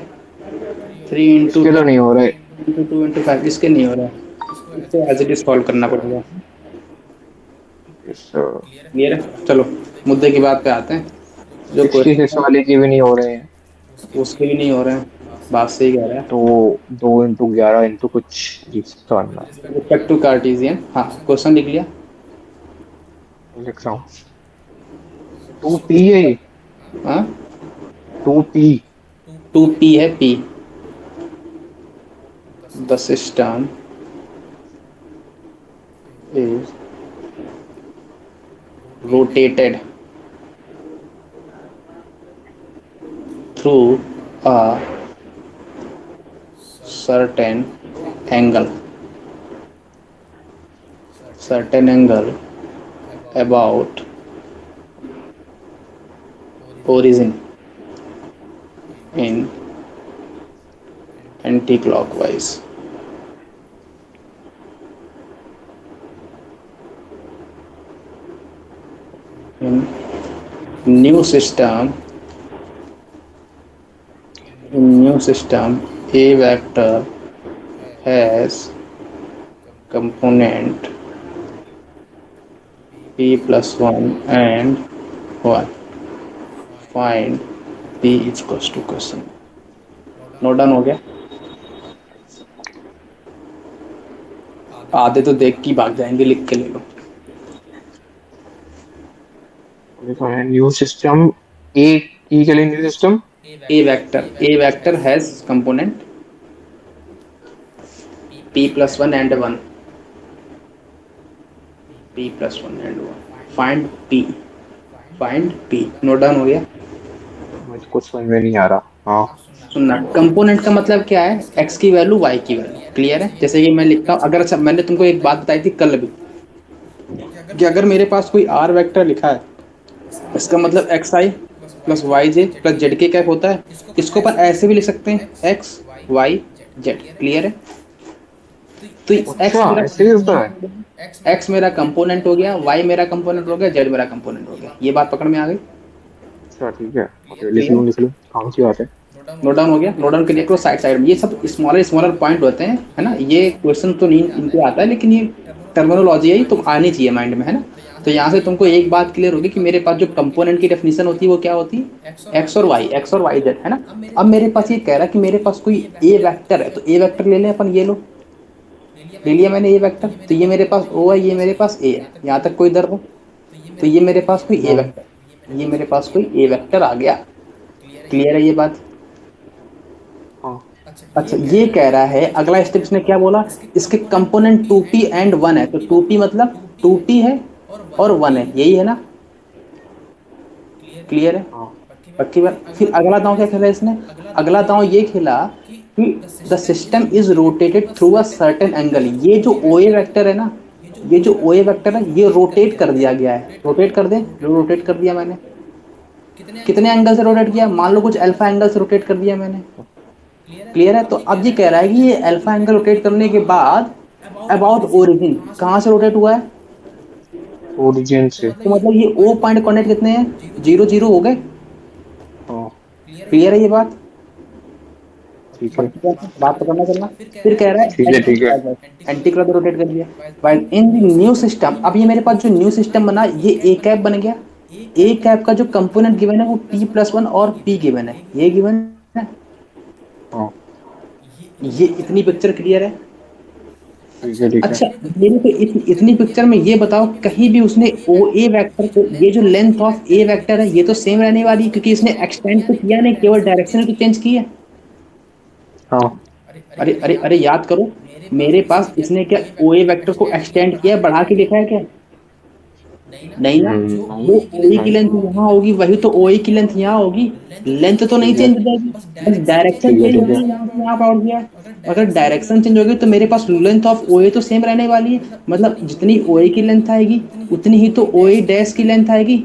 [SPEAKER 1] 3 इंटू
[SPEAKER 2] इसके तो नहीं हो रहे।
[SPEAKER 1] इंटू 2 इंटू 5, इसके नहीं हो रहा है। इसको एज इट इज सॉल्व करना पड़ेगा।
[SPEAKER 2] इस
[SPEAKER 1] क्लियर है? चलो मुद्दे की बात पे आते हैं। जो
[SPEAKER 2] 66
[SPEAKER 1] क्वेश्चन
[SPEAKER 2] वाले के भी नहीं हो रहे हैं।
[SPEAKER 1] है उसके भी नहीं हो रहे हैं, बात सही कह रहा है।
[SPEAKER 2] तो 2 × 11 इंटू कुछ इसका आना
[SPEAKER 1] रिस्पेक्ट टू कार्टेशियन, हाँ क्वेश्चन लिख लिया।
[SPEAKER 2] लिख रहा हूँ। 2p है ये।
[SPEAKER 1] हाँ,
[SPEAKER 2] 2p।
[SPEAKER 1] 2p है, p the system is rotated through a certain angle about origin in anti-clockwise. In new system In new system, a vector has component p plus 1 and 1. Find p is equals to question. Note down हो गया? आधे तो देख के भाग जाएंगे, लिख के ले लो।
[SPEAKER 2] न्यू सिस्टम, ए के लिए new system,
[SPEAKER 1] A vector has component p plus 1 and 1. p plus 1 and 1. Find p. Note down हो गया?
[SPEAKER 2] मुझको समझ में नहीं आ रहा। हाँ,
[SPEAKER 1] सुनना, कंपोनेंट का मतलब क्या है? x की वैल्यू y की वैल्यू। क्लियर है? जैसे कि मैं लिखता हूँ, अगर मैंने तुमको एक बात बताई थी कल भी कि अगर मेरे पास कोई r वेक्टर लिखा है, इसका मतलब xi प्लस वाई जे प्लस जेड के कैप होता है। इसको अपन ऐसे भी लिख सकते हैं, एक्स वाई जेड। क्लियर है? तो
[SPEAKER 2] अच्छा ऐसे भी होता है।
[SPEAKER 1] एक्स मेरा कंपोनेंट हो गया, वाई मेरा कंपोनेंट हो गया, जेड मेरा कंपोनेंट हो गया। ये बात पकड़ में आ गई?
[SPEAKER 2] अच्छा ठीक है, ओके, लिख
[SPEAKER 1] क्लियर?
[SPEAKER 2] लूँ लिख लूँ, काम की बात है।
[SPEAKER 1] नोट डाउन हो गया? नोट डाउन क्लियर करो साइड साइड में। ये सब स्मॉलर स्मॉलर पॉइंट होते हैं, है ना? ये क्वेश्चन तो नहीं इनके आता है, लेकिन ये टर्मिनोलॉजी है, तो आनी चाहिए माइंड में, है ना? तो यहाँ से तुमको एक बात क्लियर होगी कि मेरे पास जो कंपोनेंट की डेफिनेशन होती है वो क्या होती है? एक्स और वाई जेड, है ना? अब मेरे पास ये कह रहा है कि मेरे पास कोई ए वेक्टर है, तो ए वेक्टर ले लें अपन। ये लो, ले लिया मैंने ए वेक्टर। तो ये मेरे पास ओ है, ये मेरे पास ए है। यहाँ तक कोई दर्द हो? तो ये मेरे पास कोई ए वेक्टर, ये मेरे पास कोई ए वेक्टर आ गया। क्लियर है ये बात?
[SPEAKER 2] हाँ
[SPEAKER 1] अच्छा, ये कह रहा है अगला स्टेप, इसने क्या बोला? इसके कंपोनेंट 2p एंड 1 है। तो 2p मतलब 2p है और 1 है, यही है ना? क्लियर है?
[SPEAKER 2] हाँ,
[SPEAKER 1] पक्की बात। फिर अगला दांव क्या खेला इसने? अगला दांव ये खेला कि the system is rotated through a certain angle. ये जो ओ ए वेक्टर है ना, ये जो ओ ए वेक्टर है, ये रोटेट कर दिया गया है। रोटेट कर दे, रोटेट कर दिया मैंने। कितने एंगल से रोटेट किया? मान लो कुछ अल्फा एंगल से रोटेट कर दिया मैंने। क्लियर है? तो अब ये कह रहा है कि ये अल्फा एंगल रोटेट करने के बाद अबाउट ओरिजिन, कहाँ से रोटेट हुआ है?
[SPEAKER 2] ओरिजिन से।
[SPEAKER 1] तो मतलब ये ओ पॉइंट कोऑर्डिनेट कितने हैं? 0 0 हो गए।
[SPEAKER 2] हाँ
[SPEAKER 1] क्लियर है ये बात?
[SPEAKER 2] ठीक है
[SPEAKER 1] बात तो करना चलना। फिर कह रहा
[SPEAKER 2] ठीक है ठीक है।
[SPEAKER 1] है एंटी क्लॉक रोटेट कर दिया। While in the new system, अब ये मेरे पास जो न्यू सिस्टम बना, ये ए कैप बन गया। ए कैप का जो कंपोनेंट गिवन है वो p प्लस 1 और p गिवन है, ये गिवन है।
[SPEAKER 2] हाँ
[SPEAKER 1] ये इतनी पिक्चर क्लियर है?
[SPEAKER 2] ठीक है ठीक है।
[SPEAKER 1] अच्छा, मेरे को इतनी पिक्चर में ये बताओ, कहीं भी उसने ओ ए वेक्टर को, ये जो लेंथ ऑफ ए वेक्टर है ये तो सेम रहने वाली है, क्योंकि इसने एक्सटेंड तो किया नहीं, केवल डायरेक्शन तो चेंज की है।
[SPEAKER 2] हाँ
[SPEAKER 1] अरे अरे अरे, याद करो, मेरे पास इसने क्या ओ ए वेक्टर को एक्सटेंड किया है, बढ़ा के लिखा है क्या? नहीं ना? जो
[SPEAKER 2] नहीं
[SPEAKER 1] ओ ए की
[SPEAKER 2] नहीं।
[SPEAKER 1] लेंथ यहाँ होगी वही तो ओ ए की लेंथ यहाँ होगी। लेंथ तो नहीं
[SPEAKER 2] ठीक है
[SPEAKER 1] चेंज हो जाएगी, बस डायरेक्शन
[SPEAKER 2] ठीक है
[SPEAKER 1] चेंज
[SPEAKER 2] ठीक है।
[SPEAKER 1] होगी, यहाँ से यहाँ पहुंच गया। अगर डायरेक्शन चेंज होगी तो मेरे पास लेंथ ऑफ ओ ए तो सेम रहने वाली है। मतलब जितनी ओ ए की लेंथ आएगी उतनी ही तो ओ ए डैश की लेंथ आएगी।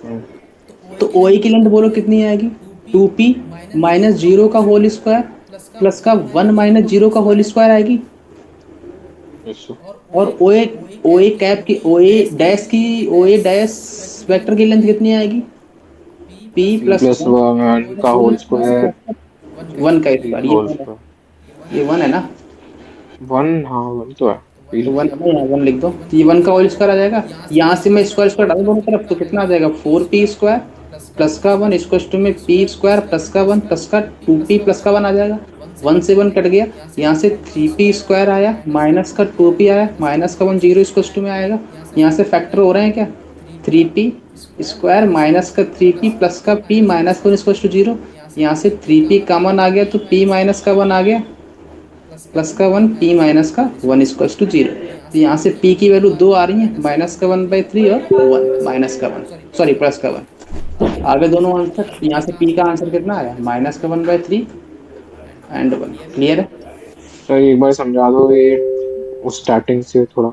[SPEAKER 2] हम्म,
[SPEAKER 1] तो ओ ए की लेंथ बोलो कितनी आएगी? 2p माइनस जीरो का होल स्क्वायर प्लस का 1 माइनस जीरो का होल स्क्वायर आएगी।
[SPEAKER 2] यस।
[SPEAKER 1] और ओ ए कैप की, ओ ए डैश की, ओ ए डैश वेक्टर की लेंथ कितनी आएगी? p
[SPEAKER 2] P
[SPEAKER 1] plus
[SPEAKER 2] plus one का होल स्क्वायर,
[SPEAKER 1] 1 का
[SPEAKER 2] पी
[SPEAKER 1] स्क्वायर।
[SPEAKER 2] का
[SPEAKER 1] ये
[SPEAKER 2] होल
[SPEAKER 1] 1 है,
[SPEAKER 2] स्क्वायर।
[SPEAKER 1] ये 1 है ना?
[SPEAKER 2] वन, हाँ वन तो है। पी
[SPEAKER 1] तो 1 है ना, यहाँ 1 लिख दो, तो ये 1 का होल स्क्वायर आ जाएगा। यहाँ से मैं स्क्वायर स्क्वायर डालूँ दोनों तरफ, तो कितना आ जाएगा? 4p स्क्वायर प्लस का 1 इक्वल टू में p स्क्वायर प्लस का 1 प्लस का 2p प्लस का 1 आ जाएगा। 1 से 1 कट गया, यहाँ से 3p स्क्वायर आया माइनस का 2p आया, माइनस का 1 जीरो इक्वल टू में आएगा। यहाँ से फैक्टर हो रहे हैं क्या? 3p स्क्वायर माइनस का 3p प्लस का p माइनस का 1 इक्वल टू 0। यहाँ से 3p कॉमन आ गया तो p माइनस का 1 आ गया, प्लस का 1 p माइनस का 1 इक्वल टू 0। तो यहाँ से p की वैल्यू 2 आ रही है, माइनस का 1/3 और 1 माइनस का 1, सॉरी प्लस का 1। आगे दोनों आंसर, यहाँ से p का आंसर कितना आया? माइनस का 1/3 एंड 1। क्लियर है?
[SPEAKER 2] सर एक बार समझा दो ये उस स्टार्टिंग से थोड़ा।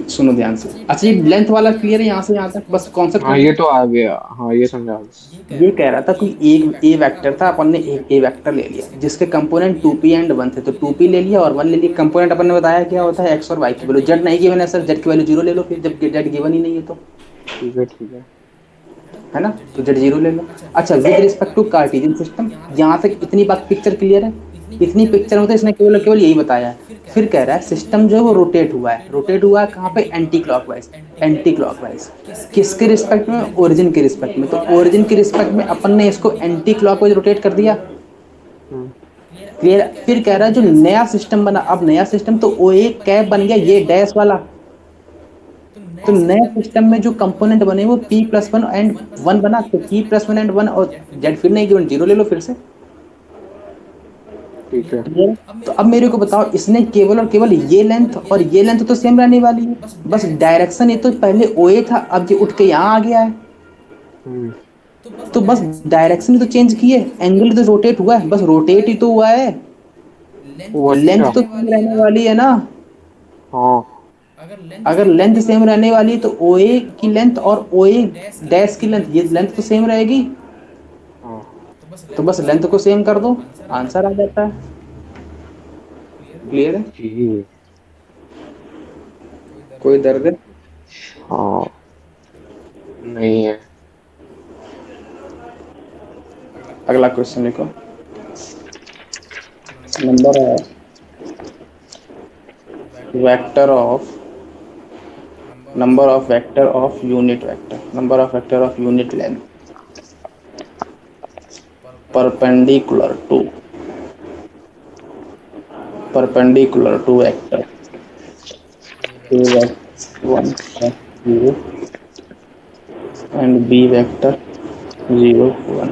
[SPEAKER 1] सुनो ध्यान से। अच्छा, ये लेंथ वाला क्लियर है यहाँ से यहाँ तक? बस कॉन्सेप्ट
[SPEAKER 2] हाँ
[SPEAKER 1] समझ
[SPEAKER 2] ये
[SPEAKER 1] में।
[SPEAKER 2] तो आ गया, हाँ ये समझा दो।
[SPEAKER 1] ये कह रहा था कोई एक ए वेक्टर था, अपन ने एक ए वेक्टर ले लिया जिसके कंपोनेंट 2p एंड 1 थे, तो 2p ले लिया और 1 ले लिया। कंपोनेंट अपन ने बताया क्या होता है? एक्स और वाई की वैल्यू। जेड नहीं गिवन है सर, जेड की वैल्यू 0 ले लो फिर, जब जेड गिवन ही नहीं है तो।
[SPEAKER 2] ठीक है ठीक है।
[SPEAKER 1] है ना, तो जेड जीरो ले लो। अच्छा, with respect to Cartesian system, यहाँ तक इतनी बात पिक्चर क्लियर है। इतनी पिक्चर में तो इसने केवल केवल यही बताया है। फिर कह रहा है सिस्टम जो है वो रोटेट हुआ है कहाँ पे, एंटी क्लॉकवाइज। एंटी क्लॉकवाइज किसके रिस्पेक्ट में, ओरिजिन के रिस्पेक्ट में। तो ओरिजिन के रिस्पेक्ट में अपन ने इसको एंटी क्लॉकवाइज रोटेट कर दिया।
[SPEAKER 2] हम्म,
[SPEAKER 1] क्लियर। फिर कह रहा है जो नया सिस्टम बना, अब नया सिस्टम तो ओ ए कैप बन गया, ये डैश वाला। तो नए सिस्टम में जो कंपोनेंट बने वो P plus one and one बना, तो P plus one and one और जेड फिर नहीं गिवन, जीरो ले लो फिर से।
[SPEAKER 2] ठीक है।
[SPEAKER 1] क्लियर। तो अब मेरे को बताओ, इसने केवल और केवल ये लेंथ और ये लेंथ तो सेम रहने वाली है, बस डायरेक्शन ये तो पहले ओ ए था, अब ये उठ के यहाँ आ गया है।
[SPEAKER 2] हम्म,
[SPEAKER 1] तो बस डायरेक्शन तो चेंज की है, एंगल तो रोटेट हुआ है, बस रोटेट ही तो हुआ है।
[SPEAKER 2] वो
[SPEAKER 1] लेंथ
[SPEAKER 2] अच्छा।
[SPEAKER 1] तो सेम रहने वाली है ना।
[SPEAKER 2] हाँ।
[SPEAKER 1] अगर लेंथ सेम रहने वाली है तो ओ ए की लेंथ और ओ ए डैश की लेंथ, ये लेंथ तो सेम रहेगी।
[SPEAKER 2] हाँ।
[SPEAKER 1] तो बस लेंथ को सेम कर दो, आंसर आ जाता है। क्लियर है।
[SPEAKER 2] जी।
[SPEAKER 1] कोई दर्द है?
[SPEAKER 2] हाँ। नहीं है।
[SPEAKER 1] अगला क्वेश्चन लिखो। Number of vector of number of unit length perpendicular to vector A vector 1 0 and B vector 0 1।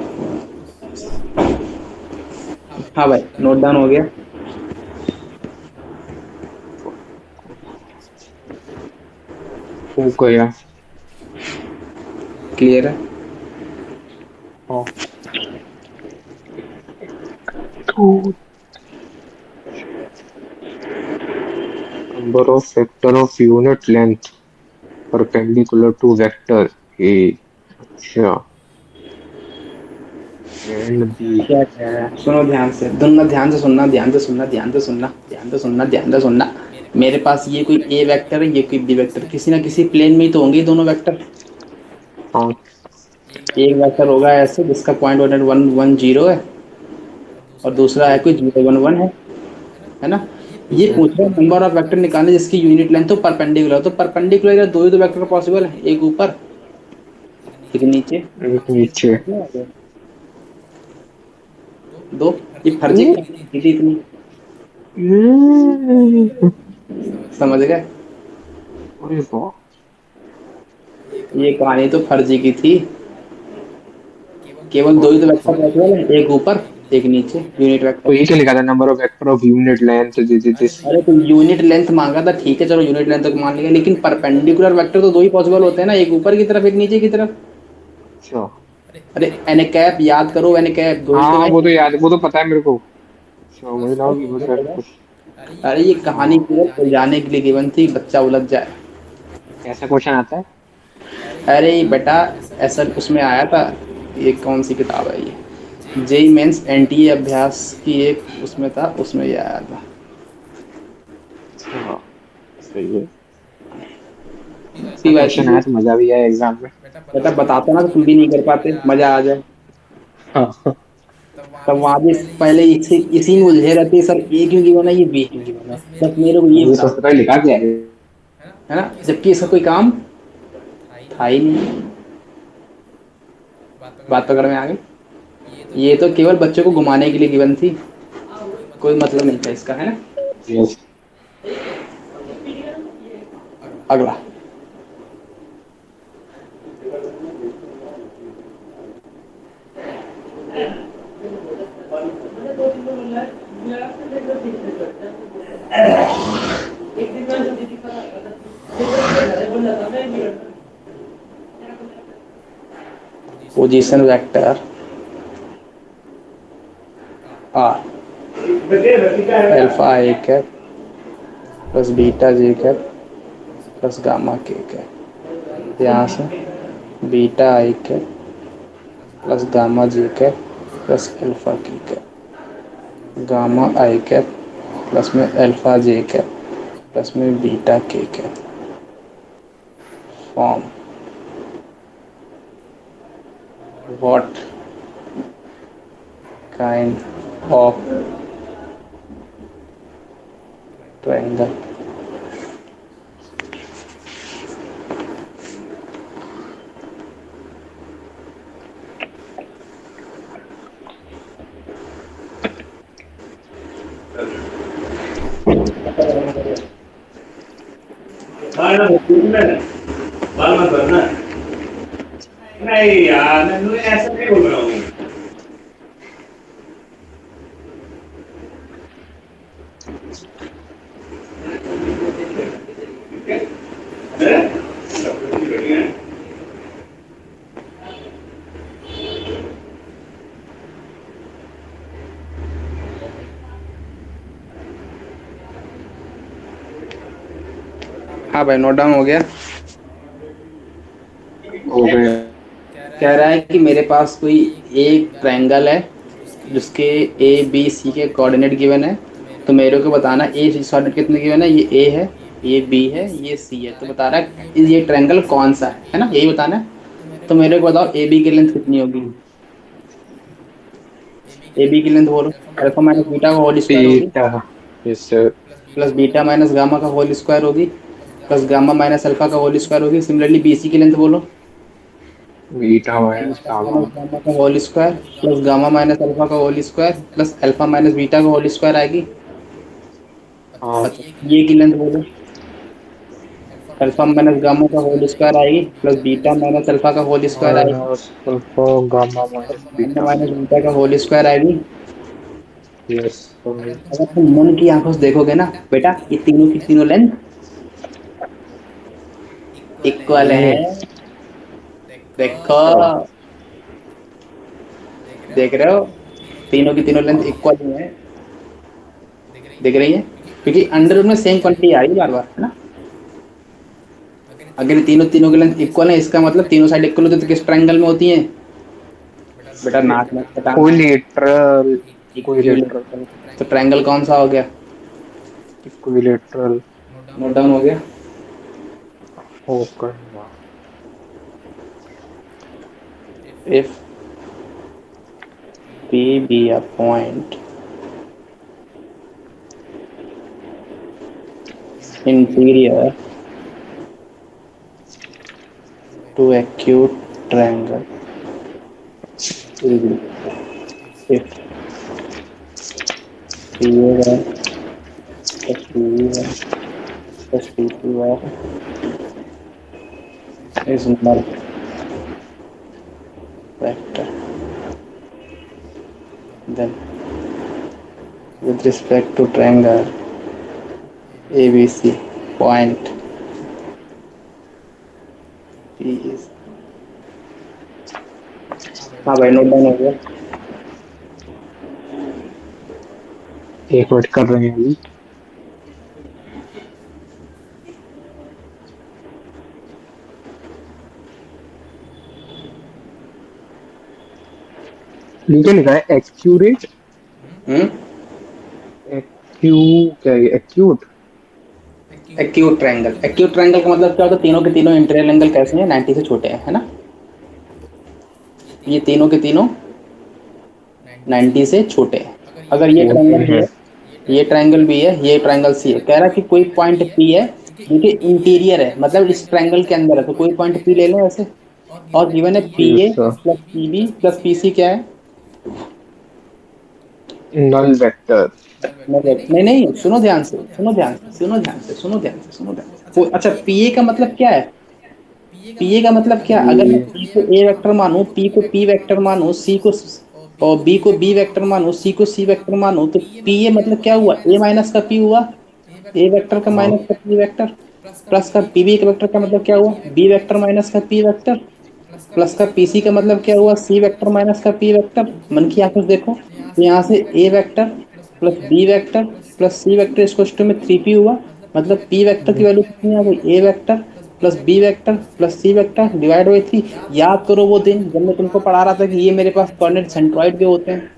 [SPEAKER 1] हाँ भाई, नोट डाउन हो गया।
[SPEAKER 2] हो गया।
[SPEAKER 1] क्लियर है।
[SPEAKER 2] हाँ। तो number of vector of unit length perpendicular to vector a. अच्छा। And b.
[SPEAKER 1] क्या कह रहा है, सुनो ध्यान से, दोनों ध्यान से सुनना, ध्यान से सुनना, ध्यान से सुनना, ध्यान से सुनना, ध्यान से सुनना। मेरे पास ये कोई ए वेक्टर है, ये कोई बी वेक्टर, किसी ना किसी प्लेन में ही तो होंगे ये दोनों वेक्टर।
[SPEAKER 2] हाँ।
[SPEAKER 1] एक वेक्टर होगा ऐसे जिसका point one one one zero है, और दूसरा है कोई जीरो वन वन है ना। ये
[SPEAKER 2] ठीक है।
[SPEAKER 1] पूछ रहा है नंबर ऑफ वेक्टर निकालने जिसकी यूनिट लेंथ तो परपेंडिकुलर, तो परपेंडिकुलर दो ही तो वेक्टर पॉसिबल है, एक ऊपर एक नीचे।
[SPEAKER 2] एक नीचे।
[SPEAKER 1] कितने आ गए? दो। ये फर्जी
[SPEAKER 2] ओ,
[SPEAKER 1] क्यों की थी इतनी,
[SPEAKER 2] ये-
[SPEAKER 1] समझ गए।
[SPEAKER 2] अरे वाह।
[SPEAKER 1] ये कहानी तो फर्जी की थी। केवल दो ही तो
[SPEAKER 2] ओके
[SPEAKER 1] वेक्टर
[SPEAKER 2] समझ गया।
[SPEAKER 1] पॉसिबल है, एक ऊपर एक नीचे, यूनिट
[SPEAKER 2] तो
[SPEAKER 1] वेक्टर।
[SPEAKER 2] ये क्या लिखा था, number of vector of unit length this.
[SPEAKER 1] अरे तो यूनिट लेंथ मांगा था, ठीक है चलो यूनिट लेंथ तक मान लिया, लेकिन परपेंडिकुलर वेक्टर तो दो ही पॉसिबल होते हैं ना, एक ऊपर की तरफ एक नीचे की तरफ।
[SPEAKER 2] अच्छा।
[SPEAKER 1] अरे एन कैप याद करो, एन कैप दो ही
[SPEAKER 2] हाँ
[SPEAKER 1] तो
[SPEAKER 2] हाँ,
[SPEAKER 1] है।
[SPEAKER 2] वो तो याद, वो तो पता है मेरे को। अच्छा, मुझे लगा कि बस ऐसे कुछ।
[SPEAKER 1] अरे ये कहानी
[SPEAKER 2] हाँ।
[SPEAKER 1] केवल उलझाने के लिए गिवन थी, बच्चा उलझ जाए।
[SPEAKER 2] कैसा क्वेश्चन आता है?
[SPEAKER 1] अरे बेटा, ऐसा उसमें आया था, ये कौन सी किताब है ये, जेई मेंस एनटीए अभ्यास की एक उसमें था, उसमें ये आया था।
[SPEAKER 2] अच्छा। सही है। ऐसा
[SPEAKER 1] कि वैसे
[SPEAKER 2] क्वेश्चन
[SPEAKER 1] भी
[SPEAKER 2] आया तो मजा भी आया एग्जाम में।
[SPEAKER 1] बेटा बताता ना तो तुम भी नहीं कर पाते, मजा आ जाए।
[SPEAKER 2] हाँ।
[SPEAKER 1] तब वहां भी पहले इसी में उलझे रहते सर, ए क्यों गिवन है, ये बी क्यों गिवन है, बस मेरे को ये
[SPEAKER 2] मुझे तो
[SPEAKER 1] बताओ।
[SPEAKER 2] पता ही, लिखा क्या है?
[SPEAKER 1] है ना, जबकि इसका कोई काम था ही नहीं। बात पकड़ में आ गई। ये तो केवल बच्चों को घुमाने के लिए गिवन थी, कोई मतलब नहीं था इसका, है ना।
[SPEAKER 2] यस।
[SPEAKER 1] अगला। Position vector R alpha A cap plus beta J cap plus gamma K cap, यहाँ से beta I cap plus gamma J cap plus alpha K cap, gamma I cap plus में अल्फा जे कैप प्लस में beta K cap form what kind of triangle. बाल मत भरना। नहीं यार, मैं ऐसा नहीं बोल रहा हूँ। हाँ भाई, नोट डाउन हो गया।
[SPEAKER 2] हो गया।
[SPEAKER 1] कह रहा है कि मेरे पास कोई एक ट्रायंगल है जिसके ए बी सी के कोऑर्डिनेट गिवन है। तो मेरे को बताना ए कोऑर्डिनेट कितने गिवन है। ये ए है, ये बी है, ये सी है। तो बता रहा है ये ट्रायंगल कौन सा है ना, यही बताना है। तो मेरे को बताओ ए बी की लेंथ कितनी होगी। ए बी की लेंथ बोलो। अल्फा माइनस बीटा का होल स्क्वायर होगी,
[SPEAKER 2] beta. Yes sir.
[SPEAKER 1] Plus beta minus gamma का होल स्क्वायर होगी, प्लस गामा माइनस अल्फा का होल स्क्वायर होगी। सिमिलरली बी सी की लेंथ बोलो।
[SPEAKER 2] Beta minus
[SPEAKER 1] beta
[SPEAKER 2] gamma.
[SPEAKER 1] Minus gamma का whole square plus gamma minus alpha का whole square plus alpha minus beta का whole square आएगी।
[SPEAKER 2] हाँ।
[SPEAKER 1] अच्छा, ये की लेंथ बोलो। अल्फा माइनस गामा का होल स्क्वायर आएगी प्लस बीटा माइनस अल्फा का होल स्क्वायर आएगी,
[SPEAKER 2] minus alpha gamma minus
[SPEAKER 1] gamma
[SPEAKER 2] beta.
[SPEAKER 1] Minus beta का होल स्क्वायर आएगी।
[SPEAKER 2] Yes sir.
[SPEAKER 1] अगर तुम मन की आंखों से देखोगे ना बेटा, ये तीनों की तीनों लेंथ इक्वल है। देखो,
[SPEAKER 2] अच्छा।
[SPEAKER 1] देख रहे हो, तीनों की तीनों लेंथ इक्वल ही है। दिख रही है, क्योंकि अंडर रूट में सेम क्वांटिटी आ रही है बार बार, है ना। अगर ये तीनों तीनों की लेंथ इक्वल है, इसका मतलब तीनों साइड इक्वल होती है तो किस ट्रायंगल में होती है। बेटा नाक मत कटाना।
[SPEAKER 2] इक्विलेटरल। इक्विलेटरल।
[SPEAKER 1] इक्विलेटरल। तो ट्रायंगल कौन सा हो गया।
[SPEAKER 2] इक्विलेटरल।
[SPEAKER 1] नोट डाउन हो गया।
[SPEAKER 2] हो गया।
[SPEAKER 1] If P be a point inferior to acute triangle AB, if PA1 plus PB1 plus PP1 is null vector, then with respect to triangle ABC, point P is। हाँ भाई, note down हो गया।
[SPEAKER 2] एक minute कर रहे हैं अभी। नीचे लिखा है एक्यूरेट।
[SPEAKER 1] हम्म।
[SPEAKER 2] एक्यू क्या है acute.
[SPEAKER 1] Acute triangle, acute triangle का मतलब क्या होता है, तीनों के तीनों इंटीरियर एंगल कैसे हैं, 90 से छोटे हैं, है ना। ये तीनों के तीनों 90 से छोटे हैं। अगर ये
[SPEAKER 2] छोटे
[SPEAKER 1] ट्रायंगल भी
[SPEAKER 2] हैं।
[SPEAKER 1] है, ये ट्रायंगल भी है, ये ट्रायंगल सी है। कह रहा है कि कोई पॉइंट पी है जो कि इंटीरियर है, मतलब इस ट्रायंगल के अंदर है। तो कोई पॉइंट पी ले लें ऐसे, और गिवन है P A
[SPEAKER 2] yes.
[SPEAKER 1] Plus P B plus P C क्या है।
[SPEAKER 2] Null vector.
[SPEAKER 1] नहीं नहीं, सुनो ध्यान से, सुनो ध्यान से, सुनो ध्यान से, सुनो ध्यान से, सुनो ध्यान से। अच्छा, पी ए का मतलब क्या है। पी ए का मतलब क्या, अगर मैं
[SPEAKER 2] ये
[SPEAKER 1] पी को ए वेक्टर मानूं, पी को पी वेक्टर मानूं, सी को और बी को बी वेक्टर मानूं, सी को सी वेक्टर मानूं, तो पी ए मतलब क्या हुआ, ए माइनस का पी हुआ, ए वेक्टर का
[SPEAKER 2] हाँ।
[SPEAKER 1] माइनस का पी वेक्टर, प्लस का पी बी के वेक्टर का मतलब क्या हुआ, बी वेक्टर माइनस का पी वेक्टर, प्लस का पी सी का मतलब क्या हुआ, सी वेक्टर माइनस का पी वेक्टर। मन की आंखों से देखो, तो यहाँ से A vector plus B vector plus C vector इसको में 3p हुआ। मतलब पी वेक्टर की वैल्यू कितनी आ गई, A vector plus B vector plus C vector divide by 3। याद करो वो दिन जब मैं तुमको पढ़ा रहा था कि ये मेरे पास कोऑर्डिनेट सेंट्रॉइड के होते हैं।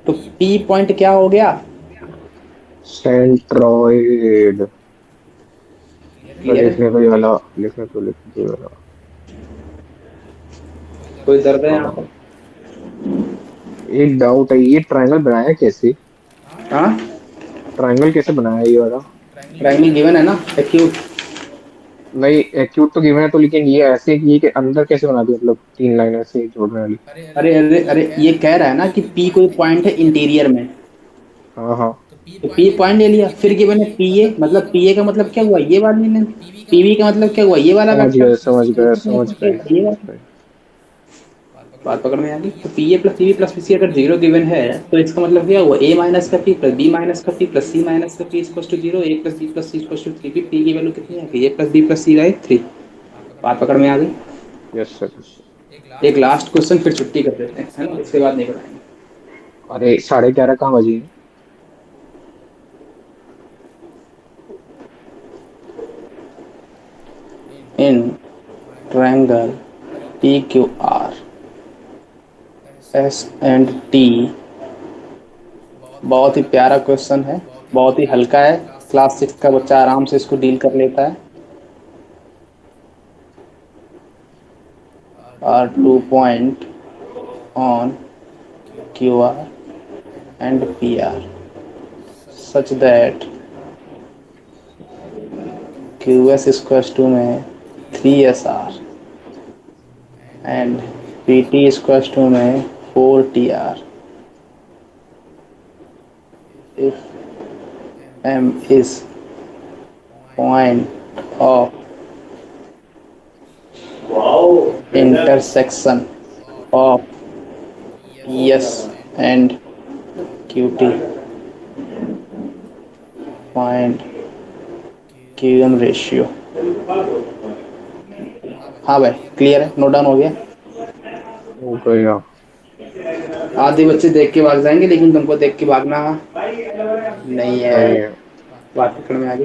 [SPEAKER 1] तो पी पॉइंट क्या हो गया।
[SPEAKER 2] सेंट्रॉइड।
[SPEAKER 1] क्लियर है।
[SPEAKER 2] लिखने को ये वाला। लिखने को ये वाला।
[SPEAKER 1] कोई दर्द है यहाँ
[SPEAKER 2] हाँ,
[SPEAKER 1] पर?
[SPEAKER 2] एक डाउट है, ये ट्रायंगल बनाया कैसे?
[SPEAKER 1] हाँ,
[SPEAKER 2] ट्रायंगल कैसे बनाया ये वाला?
[SPEAKER 1] ट्रायंगल गिवन है ना, एक्यूट।
[SPEAKER 2] नहीं, एक्यूट तो गिवन है तो, लेकिन ये ऐसे कि ये के अंदर कैसे बना दिया, मतलब तीन लाइन ऐसे जोड़ने वाली।
[SPEAKER 1] अरे अरे अरे, ये कह रहा है ना कि पी कोई पॉइंट है इंटीरियर में,
[SPEAKER 2] हाँ हाँ।
[SPEAKER 1] तो पी पॉइंट ले लिया, फिर गिवन है पी ए, मतलब पी ए का मतलब क्या हुआ, ये वाली लेंथ। पीवी का मतलब क्या हुआ, ये वाला
[SPEAKER 2] समझ
[SPEAKER 1] वेक्टर।
[SPEAKER 2] गए समझ गए
[SPEAKER 1] इसका
[SPEAKER 2] समझ
[SPEAKER 1] मतलब क्या
[SPEAKER 2] गए
[SPEAKER 1] हुआ, ये
[SPEAKER 2] समझ
[SPEAKER 1] वाला।
[SPEAKER 2] गए।
[SPEAKER 1] बात पकड़ में आ गई। तो P A plus PB plus PC अगर जीरो गिवन है, तो इसका मतलब क्या हुआ, ए माइनस का पी प्लस बी माइनस का पी प्लस सी माइनस का P equal to zero, A plus B plus C equal to three. P की वैल्यू कितनी है, A plus B plus C by three. बात पकड़ में आ गई।
[SPEAKER 2] Yes sir.
[SPEAKER 1] एक लास्ट क्वेश्चन फिर छुट्टी कर देते हैं, है ना, इसके बाद नहीं कराएंगे।
[SPEAKER 2] अरे 11:30 कहाँ बजी है?
[SPEAKER 1] In triangle P Q R S and T, बहुत ही प्यारा क्वेश्चन है, बहुत ही हल्का है। क्लास सिक्स का बच्चा आराम से इसको डील कर लेता है। Are two point on Q R and P R such that Q S square to में three S R and P T square to में four T R, if m is point of intersection of PS and QT, find QM ratio. हाँ भाई, clear है, note down हो गया।
[SPEAKER 2] हो गया।
[SPEAKER 1] आधे बच्चे देख के भाग जाएंगे, लेकिन तुमको देख के भागना नहीं है।
[SPEAKER 2] नहीं है।
[SPEAKER 1] बात पकड़ में आ गई।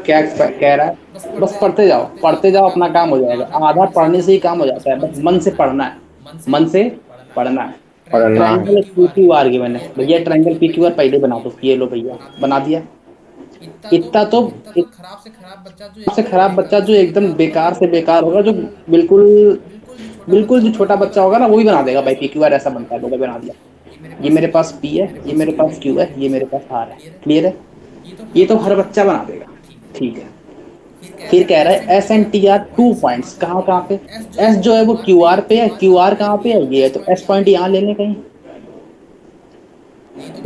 [SPEAKER 1] क्या कह रहा है, बस पढ़ते जाओ, पढ़ते जाओ, अपना काम हो जाएगा। आधा पढ़ने से ही काम हो जाता है, बस मन से पढ़ना है, मन से पढ़ना है।
[SPEAKER 2] पढ़ना है।
[SPEAKER 1] Triangle P Q R given है भैया, ट्रायंगल पी क्यू आर पहले बना दो, ये लो भैया बना दिया। इतना तो से खराब बच्चा जो एकदम बेकार से बेकार होगा, जो बिल्कुल बिल्कुल जो छोटा बच्चा होगा ना, वो भी बना देगा भाई, पी क्यू आर ऐसा बनता है, लोगों बना दिया। ये मेरे पास पी है, ये मेरे पास क्यू है, ये मेरे पास आर है। क्लियर है, ये तो हर बच्चा बना देगा। ठीक है, फिर कह रहा है S and T R two points, कहाँ कहाँ पे। एस जो है वो क्यू आर पे है, क्यू आर कहाँ पे है, ये है, तो एस पॉइंट यहाँ ले लें कहीं।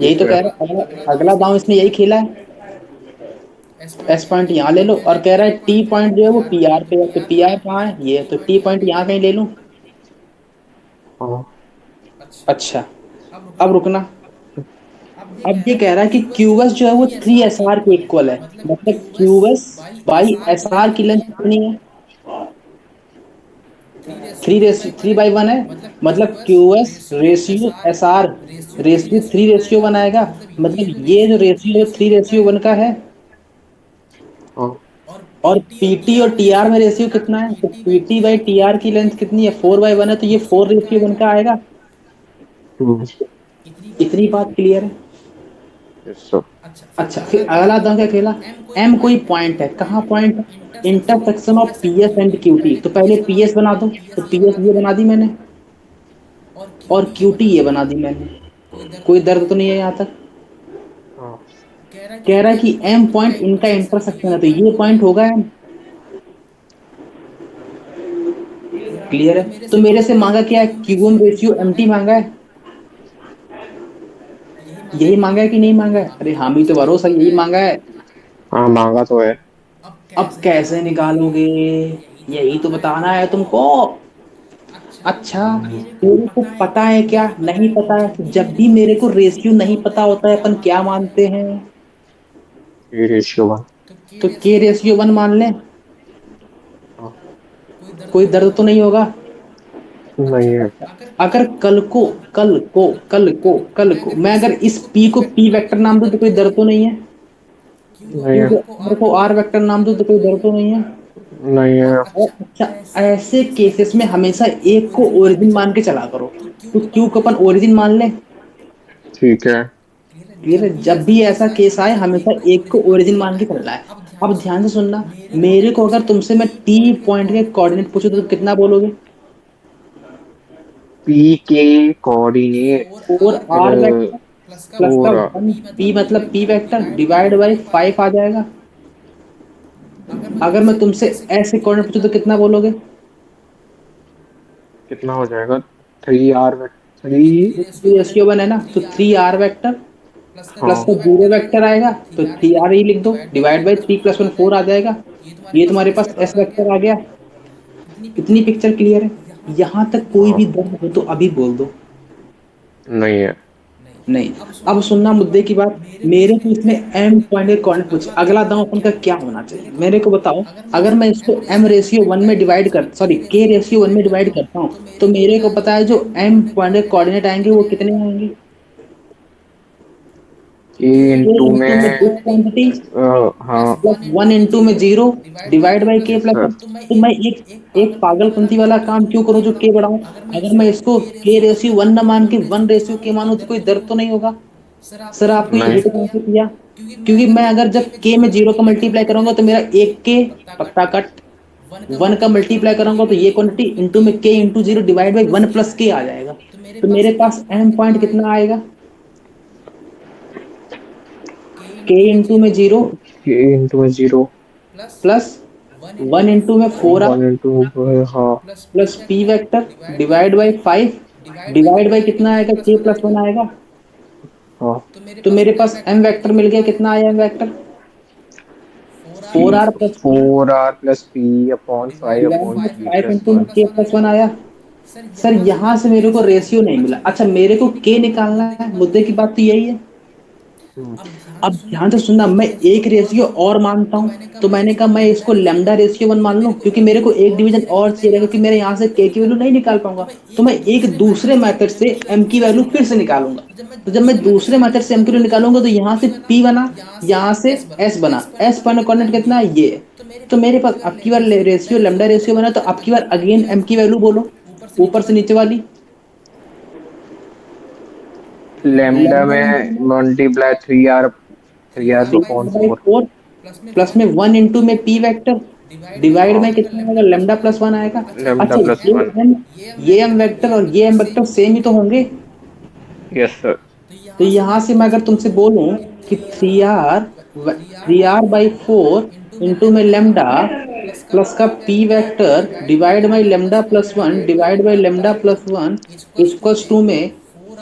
[SPEAKER 1] यही
[SPEAKER 2] ठीक
[SPEAKER 1] तो
[SPEAKER 2] है।
[SPEAKER 1] कह रहा है, अगला अगला दांव इसने यही खेला है। एस पॉइंट यहाँ ले लो, और कह रहा है टी पॉइंट जो है वो पी आर पे है, तो पी आर कहाँ है, ये है, तो टी पॉइंट यहाँ कहीं ले लूँ।
[SPEAKER 2] हाँ।
[SPEAKER 1] अच्छा, अब रुकना। अब ये कह रहा है कि क्यूएस जो है वो थ्री एस आर के इक्वल है, मतलब क्यूएस बाई एस आर की लेंथ कितनी है, थ्री बाई वन है। मतलब QS ratio S R ratio three ratio one आएगा। मतलब ये जो रेशियो थ्री रेशियो वन का है,
[SPEAKER 2] हाँ।
[SPEAKER 1] और पीटी और टीआर में रेशियो कितना है, तो पीटी बाई टीआर की लेंथ कितनी है, फोर बाई वन है, तो ये फोर रेशियो वन का आएगा।
[SPEAKER 2] हम्म।
[SPEAKER 1] इतनी बात क्लियर है।
[SPEAKER 2] Yes sir.
[SPEAKER 1] अच्छा, फिर अगला दांव क्या खेला। एम कोई पॉइंट है, कहाँ पॉइंट है, intersection of P S and QT. तो पहले पी एस बना दो, तो पी एस ये बना दी मैंने, और क्यूटी ये बना दी मैंने। कोई दर्द तो नहीं है यहाँ तक।
[SPEAKER 2] हाँ।
[SPEAKER 1] कह रहा है कि एम पॉइंट इनका इंटरसेक्शन है, तो ये पॉइंट होगा एम। क्लियर है, तो मेरे से मांगा क्या है, क्यूएम रेशियो एम टी मांगा है। यही मांगा है कि नहीं मांगा है, अरे हामी तो भरोसा, यही मांगा है।
[SPEAKER 2] हाँ, मांगा तो है।
[SPEAKER 1] अब कैसे निकालोगे, यही तो बताना है तुमको। अच्छा,
[SPEAKER 2] हम्म।
[SPEAKER 1] मेरे को पता है क्या, नहीं पता है। जब भी मेरे को रेशियो नहीं पता होता है, अपन क्या मानते हैं,
[SPEAKER 2] ये रेशियो वन।
[SPEAKER 1] तो के रेशियो वन मान लें।
[SPEAKER 2] हाँ।
[SPEAKER 1] कोई दर्द तो नहीं होगा।
[SPEAKER 2] नहीं है।
[SPEAKER 1] अच्छा, अगर कल को मैं अगर इस पी को पी वेक्टर नाम दूं, तो कोई दर्द तो नहीं है।
[SPEAKER 2] नहीं
[SPEAKER 1] क्यू
[SPEAKER 2] है।
[SPEAKER 1] को आर को आर वेक्टर नाम दूं, तो कोई दर्द तो नहीं है।
[SPEAKER 2] नहीं है।
[SPEAKER 1] और अच्छा, ऐसे केसेस में हमेशा एक को ओरिजिन मान के चला करो, तो क्यू को अपन ओरिजिन मान लें।
[SPEAKER 2] ठीक है।
[SPEAKER 1] क्लियर है, जब भी ऐसा केस आए हमेशा एक को ओरिजिन मान के चलना है। अब ध्यान से सुनना, मेरे को अगर तुमसे मैं टी पॉइंट के कोऑर्डिनेट पूछूं, तो कितना बोलोगे।
[SPEAKER 2] पी के कोऑर्डिनेट
[SPEAKER 1] फोर
[SPEAKER 2] फिर
[SPEAKER 1] आर वेक्टर प्लस का
[SPEAKER 2] फोर
[SPEAKER 1] वन, पी मतलब P vector divide by five आ जाएगा। अगर मैं तुमसे ऐसे कोऑर्डिनेट पूछूं तो कितना बोलोगे?
[SPEAKER 2] कितना हो जाएगा? 3R three.
[SPEAKER 1] Three ratio one है ना, तो थ्री आर वेक्टर प्लस
[SPEAKER 2] हाँ
[SPEAKER 1] का जीरो वेक्टर आएगा, तो थ्री आर ही लिख दो, divide by three plus one four आ जाएगा। ये तुम्हारे पास एस वेक्टर आ गया। कितनी पिक्चर क्लियर है? यहाँ तक कोई
[SPEAKER 2] हाँ।
[SPEAKER 1] भी दर्द हो तो अभी बोल दो।
[SPEAKER 2] नहीं है।
[SPEAKER 1] नहीं। अब सुनना मुद्दे की बात। मेरे को इसमें एम पॉइंट कौन पूछे, अगला दांव अपन का क्या होना चाहिए मेरे को बताओ। अगर मैं इसको एम रेशियो वन में डिवाइड कर, सॉरी के रेशियो वन में डिवाइड करता हूँ, तो मेरे को पता है जो एम पॉइंट कोऑर्डिनेट आएंगे वो कितने आएंगे?
[SPEAKER 2] के
[SPEAKER 1] के
[SPEAKER 2] इंटू
[SPEAKER 1] इंटू में
[SPEAKER 2] में
[SPEAKER 1] दिस क्वांटिटी
[SPEAKER 2] हाँ।
[SPEAKER 1] प्लस वन इंटू में जीरो डिवाइड बाई के
[SPEAKER 2] यस
[SPEAKER 1] प्लस वन।
[SPEAKER 2] सर।
[SPEAKER 1] तो मैं एक एक पागलपंती वाला काम क्यों करूं जो के बढ़ाऊं? अगर मैं इसको के रेशियो वन न मान के वन रेशियो के मानूं तो कोई दर्द तो नहीं होगा। सर आपको ये
[SPEAKER 2] नहीं।
[SPEAKER 1] हिट कहाँ से किया? क्योंकि मैं अगर जब के में जीरो का मल्टीप्लाई करूंगा तो मेरा एक के पत्ता कट, वन का मल्टीप्लाई करूंगा तो ये क्वांटिटी इंटू में के into zero divide by one plus के आ जाएगा। तो मेरे पास एम पॉइंट कितना आएगा? के इंटू में जीरो
[SPEAKER 2] के इंटू में जीरो
[SPEAKER 1] प्लस वन इंटू में फोर आर
[SPEAKER 2] वन इंटू हाँ।
[SPEAKER 1] Plus P vector divide by five divide by कितना आएगा? के प्लस वन आएगा।
[SPEAKER 2] हाँ।
[SPEAKER 1] तो मेरे पास एम वेक्टर मिल गया। कितना आया M vector?
[SPEAKER 2] P
[SPEAKER 1] four R plus P
[SPEAKER 2] 4R+P/5
[SPEAKER 1] divide
[SPEAKER 2] upon
[SPEAKER 1] by
[SPEAKER 2] P
[SPEAKER 1] five
[SPEAKER 2] plus
[SPEAKER 1] into
[SPEAKER 2] one
[SPEAKER 1] के प्लस वन आया। सर यहाँ से मेरे को रेशियो नहीं मिला। अच्छा मेरे को के निकालना है, मुद्दे की बात तो यही है। अब ध्यान से सुनना, मैं एक रेशियो और मानता हूँ, तो मैंने कहा मैं इसको लेमडा रेशियो वन मान लूं, क्योंकि मेरे को एक डिवीजन और चाहिए, क्योंकि मेरे यहाँ से के की वैल्यू नहीं निकाल पाऊंगा। तो मैं एक दूसरे मेथड से एम की वैल्यू फिर से निकालूंगा। तो जब मैं दूसरे मेथड से एम की वैल्यू निकालूंगा तो यहाँ से पी बना, यहाँ से एस बना। एस पॉइंट कॉर्डिनेट कितना है? ये। तो मेरे पास अब की बार रेशियो लेमडा रेशियो बना, तो अब की बार अगेन एम की वैल्यू बोलो, ऊपर से नीचे वाली।
[SPEAKER 2] लेमडा
[SPEAKER 1] लेमडा
[SPEAKER 2] में multiply 3R upon
[SPEAKER 1] by
[SPEAKER 2] four
[SPEAKER 1] four plus में वन इंटू में पी वेक्टर डिवाइड
[SPEAKER 2] हाँ।
[SPEAKER 1] में कितना आएगा? लेमडा प्लस वन आएगा।
[SPEAKER 2] लेमडा
[SPEAKER 1] अच्छा
[SPEAKER 2] प्लस वन
[SPEAKER 1] ये एम वेक्टर और ये एम वेक्टर सेम ही तो होंगे।
[SPEAKER 2] Yes sir.
[SPEAKER 1] तो यहाँ से मैं अगर तुमसे बोलूं कि three R by four into में लेमडा प्लस का P vector divide by lambda plus one divide by lambda plus one equals to में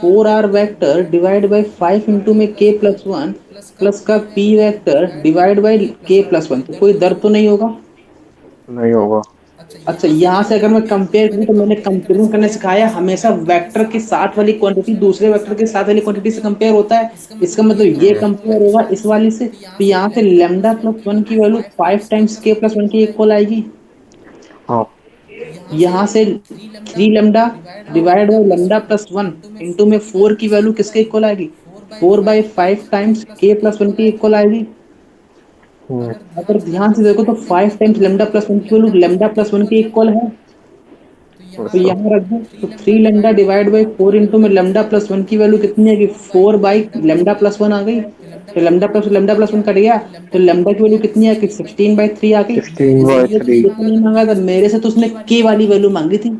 [SPEAKER 1] four R vector divide by five into में के प्लस वन प्लस का P vector divide by K plus one. तो कोई दर्द तो नहीं होगा?
[SPEAKER 2] नहीं होगा।
[SPEAKER 1] अच्छा यहाँ से अगर मैं कंपेयर करूँ तो मैंने कंपेयरिंग करना सिखाया, हमेशा वेक्टर के साथ वाली क्वांटिटी दूसरे वेक्टर के साथ वाली क्वांटिटी से कंपेयर होता है। इसका मतलब ये कंपेयर होगा इस वाली से, तो यहाँ से लेमडा प्लस वन की वैल्यू फाइव टाइम्स के प्लस वन की इक्वल आएगी।
[SPEAKER 2] हाँ।
[SPEAKER 1] यहाँ से three lambda divide by lambda plus one into में फोर की वैल्यू किसके इक्वल आएगी? फोर बाई फाइव टाइम्स के प्लस वन की इक्वल आएगी।
[SPEAKER 2] हम्म।
[SPEAKER 1] अगर ध्यान से देखो तो five times lambda plus one की वैल्यू लेमडा प्लस वन की इक्वल है।
[SPEAKER 2] यस
[SPEAKER 1] तो
[SPEAKER 2] सर।
[SPEAKER 1] यहाँ रख दो, तो three lambda divide by four into में लेमडा प्लस वन की वैल्यू कितनी आएगी? Four by lambda plus one आ गई। तो लेमडा प्लस वन कट गया, तो लेमडा की वैल्यू कितनी आ गई? 16/3 आ गई।
[SPEAKER 2] 16/3
[SPEAKER 1] ये तो नहीं मांगा था मेरे से, तो उसने के वाली वैल्यू मांगी थी।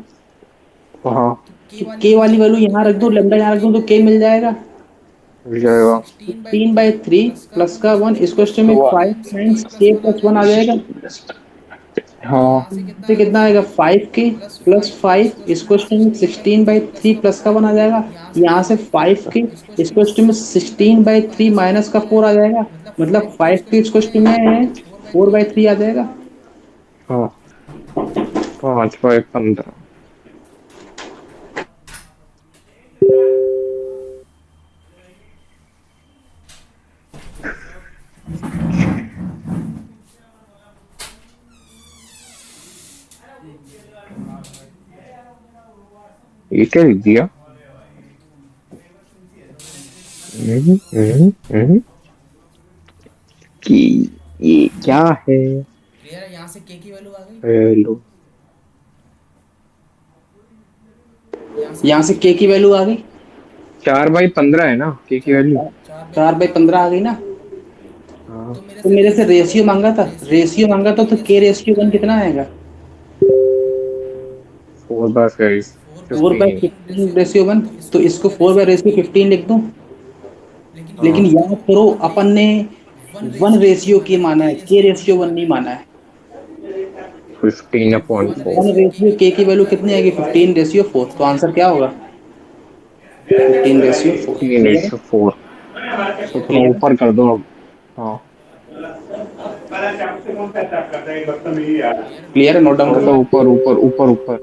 [SPEAKER 2] हाँ।
[SPEAKER 1] तो के वाली वैल्यू यहाँ रख दो, लेमडा यहाँ रख दो, तो के मिल जाएगा।
[SPEAKER 2] मिल जाएगा।
[SPEAKER 1] 16/3 प्लस का वन इसको में
[SPEAKER 2] तो
[SPEAKER 1] फाइव टाइम्स के प्लस वन आ जाएगा।
[SPEAKER 2] हाँ।
[SPEAKER 1] से कितना आएगा? फाइव के प्लस फाइव इसको में 16/3 प्लस का वन आ जाएगा। यहाँ से फाइव के इसको में 16/3 माइनस का फोर आ जाएगा। मतलब फाइव के इसको में 4/3 आ जाएगा।
[SPEAKER 2] हाँ। 5/15। ये क्या लिख दिया? हम्म। कि ये क्या है? हेलो।
[SPEAKER 1] यहाँ से के की वैल्यू आ गई।
[SPEAKER 2] 4/15 है ना के की वैल्यू?
[SPEAKER 1] 4/15 आ गई ना।
[SPEAKER 2] हाँ।
[SPEAKER 1] तो मेरे से रेशियो मांगा था, तो के रेशियो वन कितना आएगा?
[SPEAKER 2] 4/5
[SPEAKER 1] four by
[SPEAKER 2] 15।
[SPEAKER 1] Fifteen ratio one, तो इसको 4/15 लिख दूं। लेकिन
[SPEAKER 2] हाँ,
[SPEAKER 1] याद करो अपन ने वन रेशियो की माना है, के रेशियो वन नहीं माना है।
[SPEAKER 2] 15/4।
[SPEAKER 1] वन रेशियो के की वैल्यू कितनी आएगी, 15/4, तो आंसर क्या होगा, 15/4।
[SPEAKER 2] फिफ्टीन
[SPEAKER 1] क्लियर है,
[SPEAKER 2] रेशियो फोर तो थोड़ा
[SPEAKER 1] क्लियर
[SPEAKER 2] ऊपर कर दो अब। हाँ,
[SPEAKER 1] क्लियर है, नोट डाउन
[SPEAKER 2] थोड़ा
[SPEAKER 1] कर
[SPEAKER 2] सा
[SPEAKER 1] लो।
[SPEAKER 2] ऊपर ऊपर ऊपर ऊपर।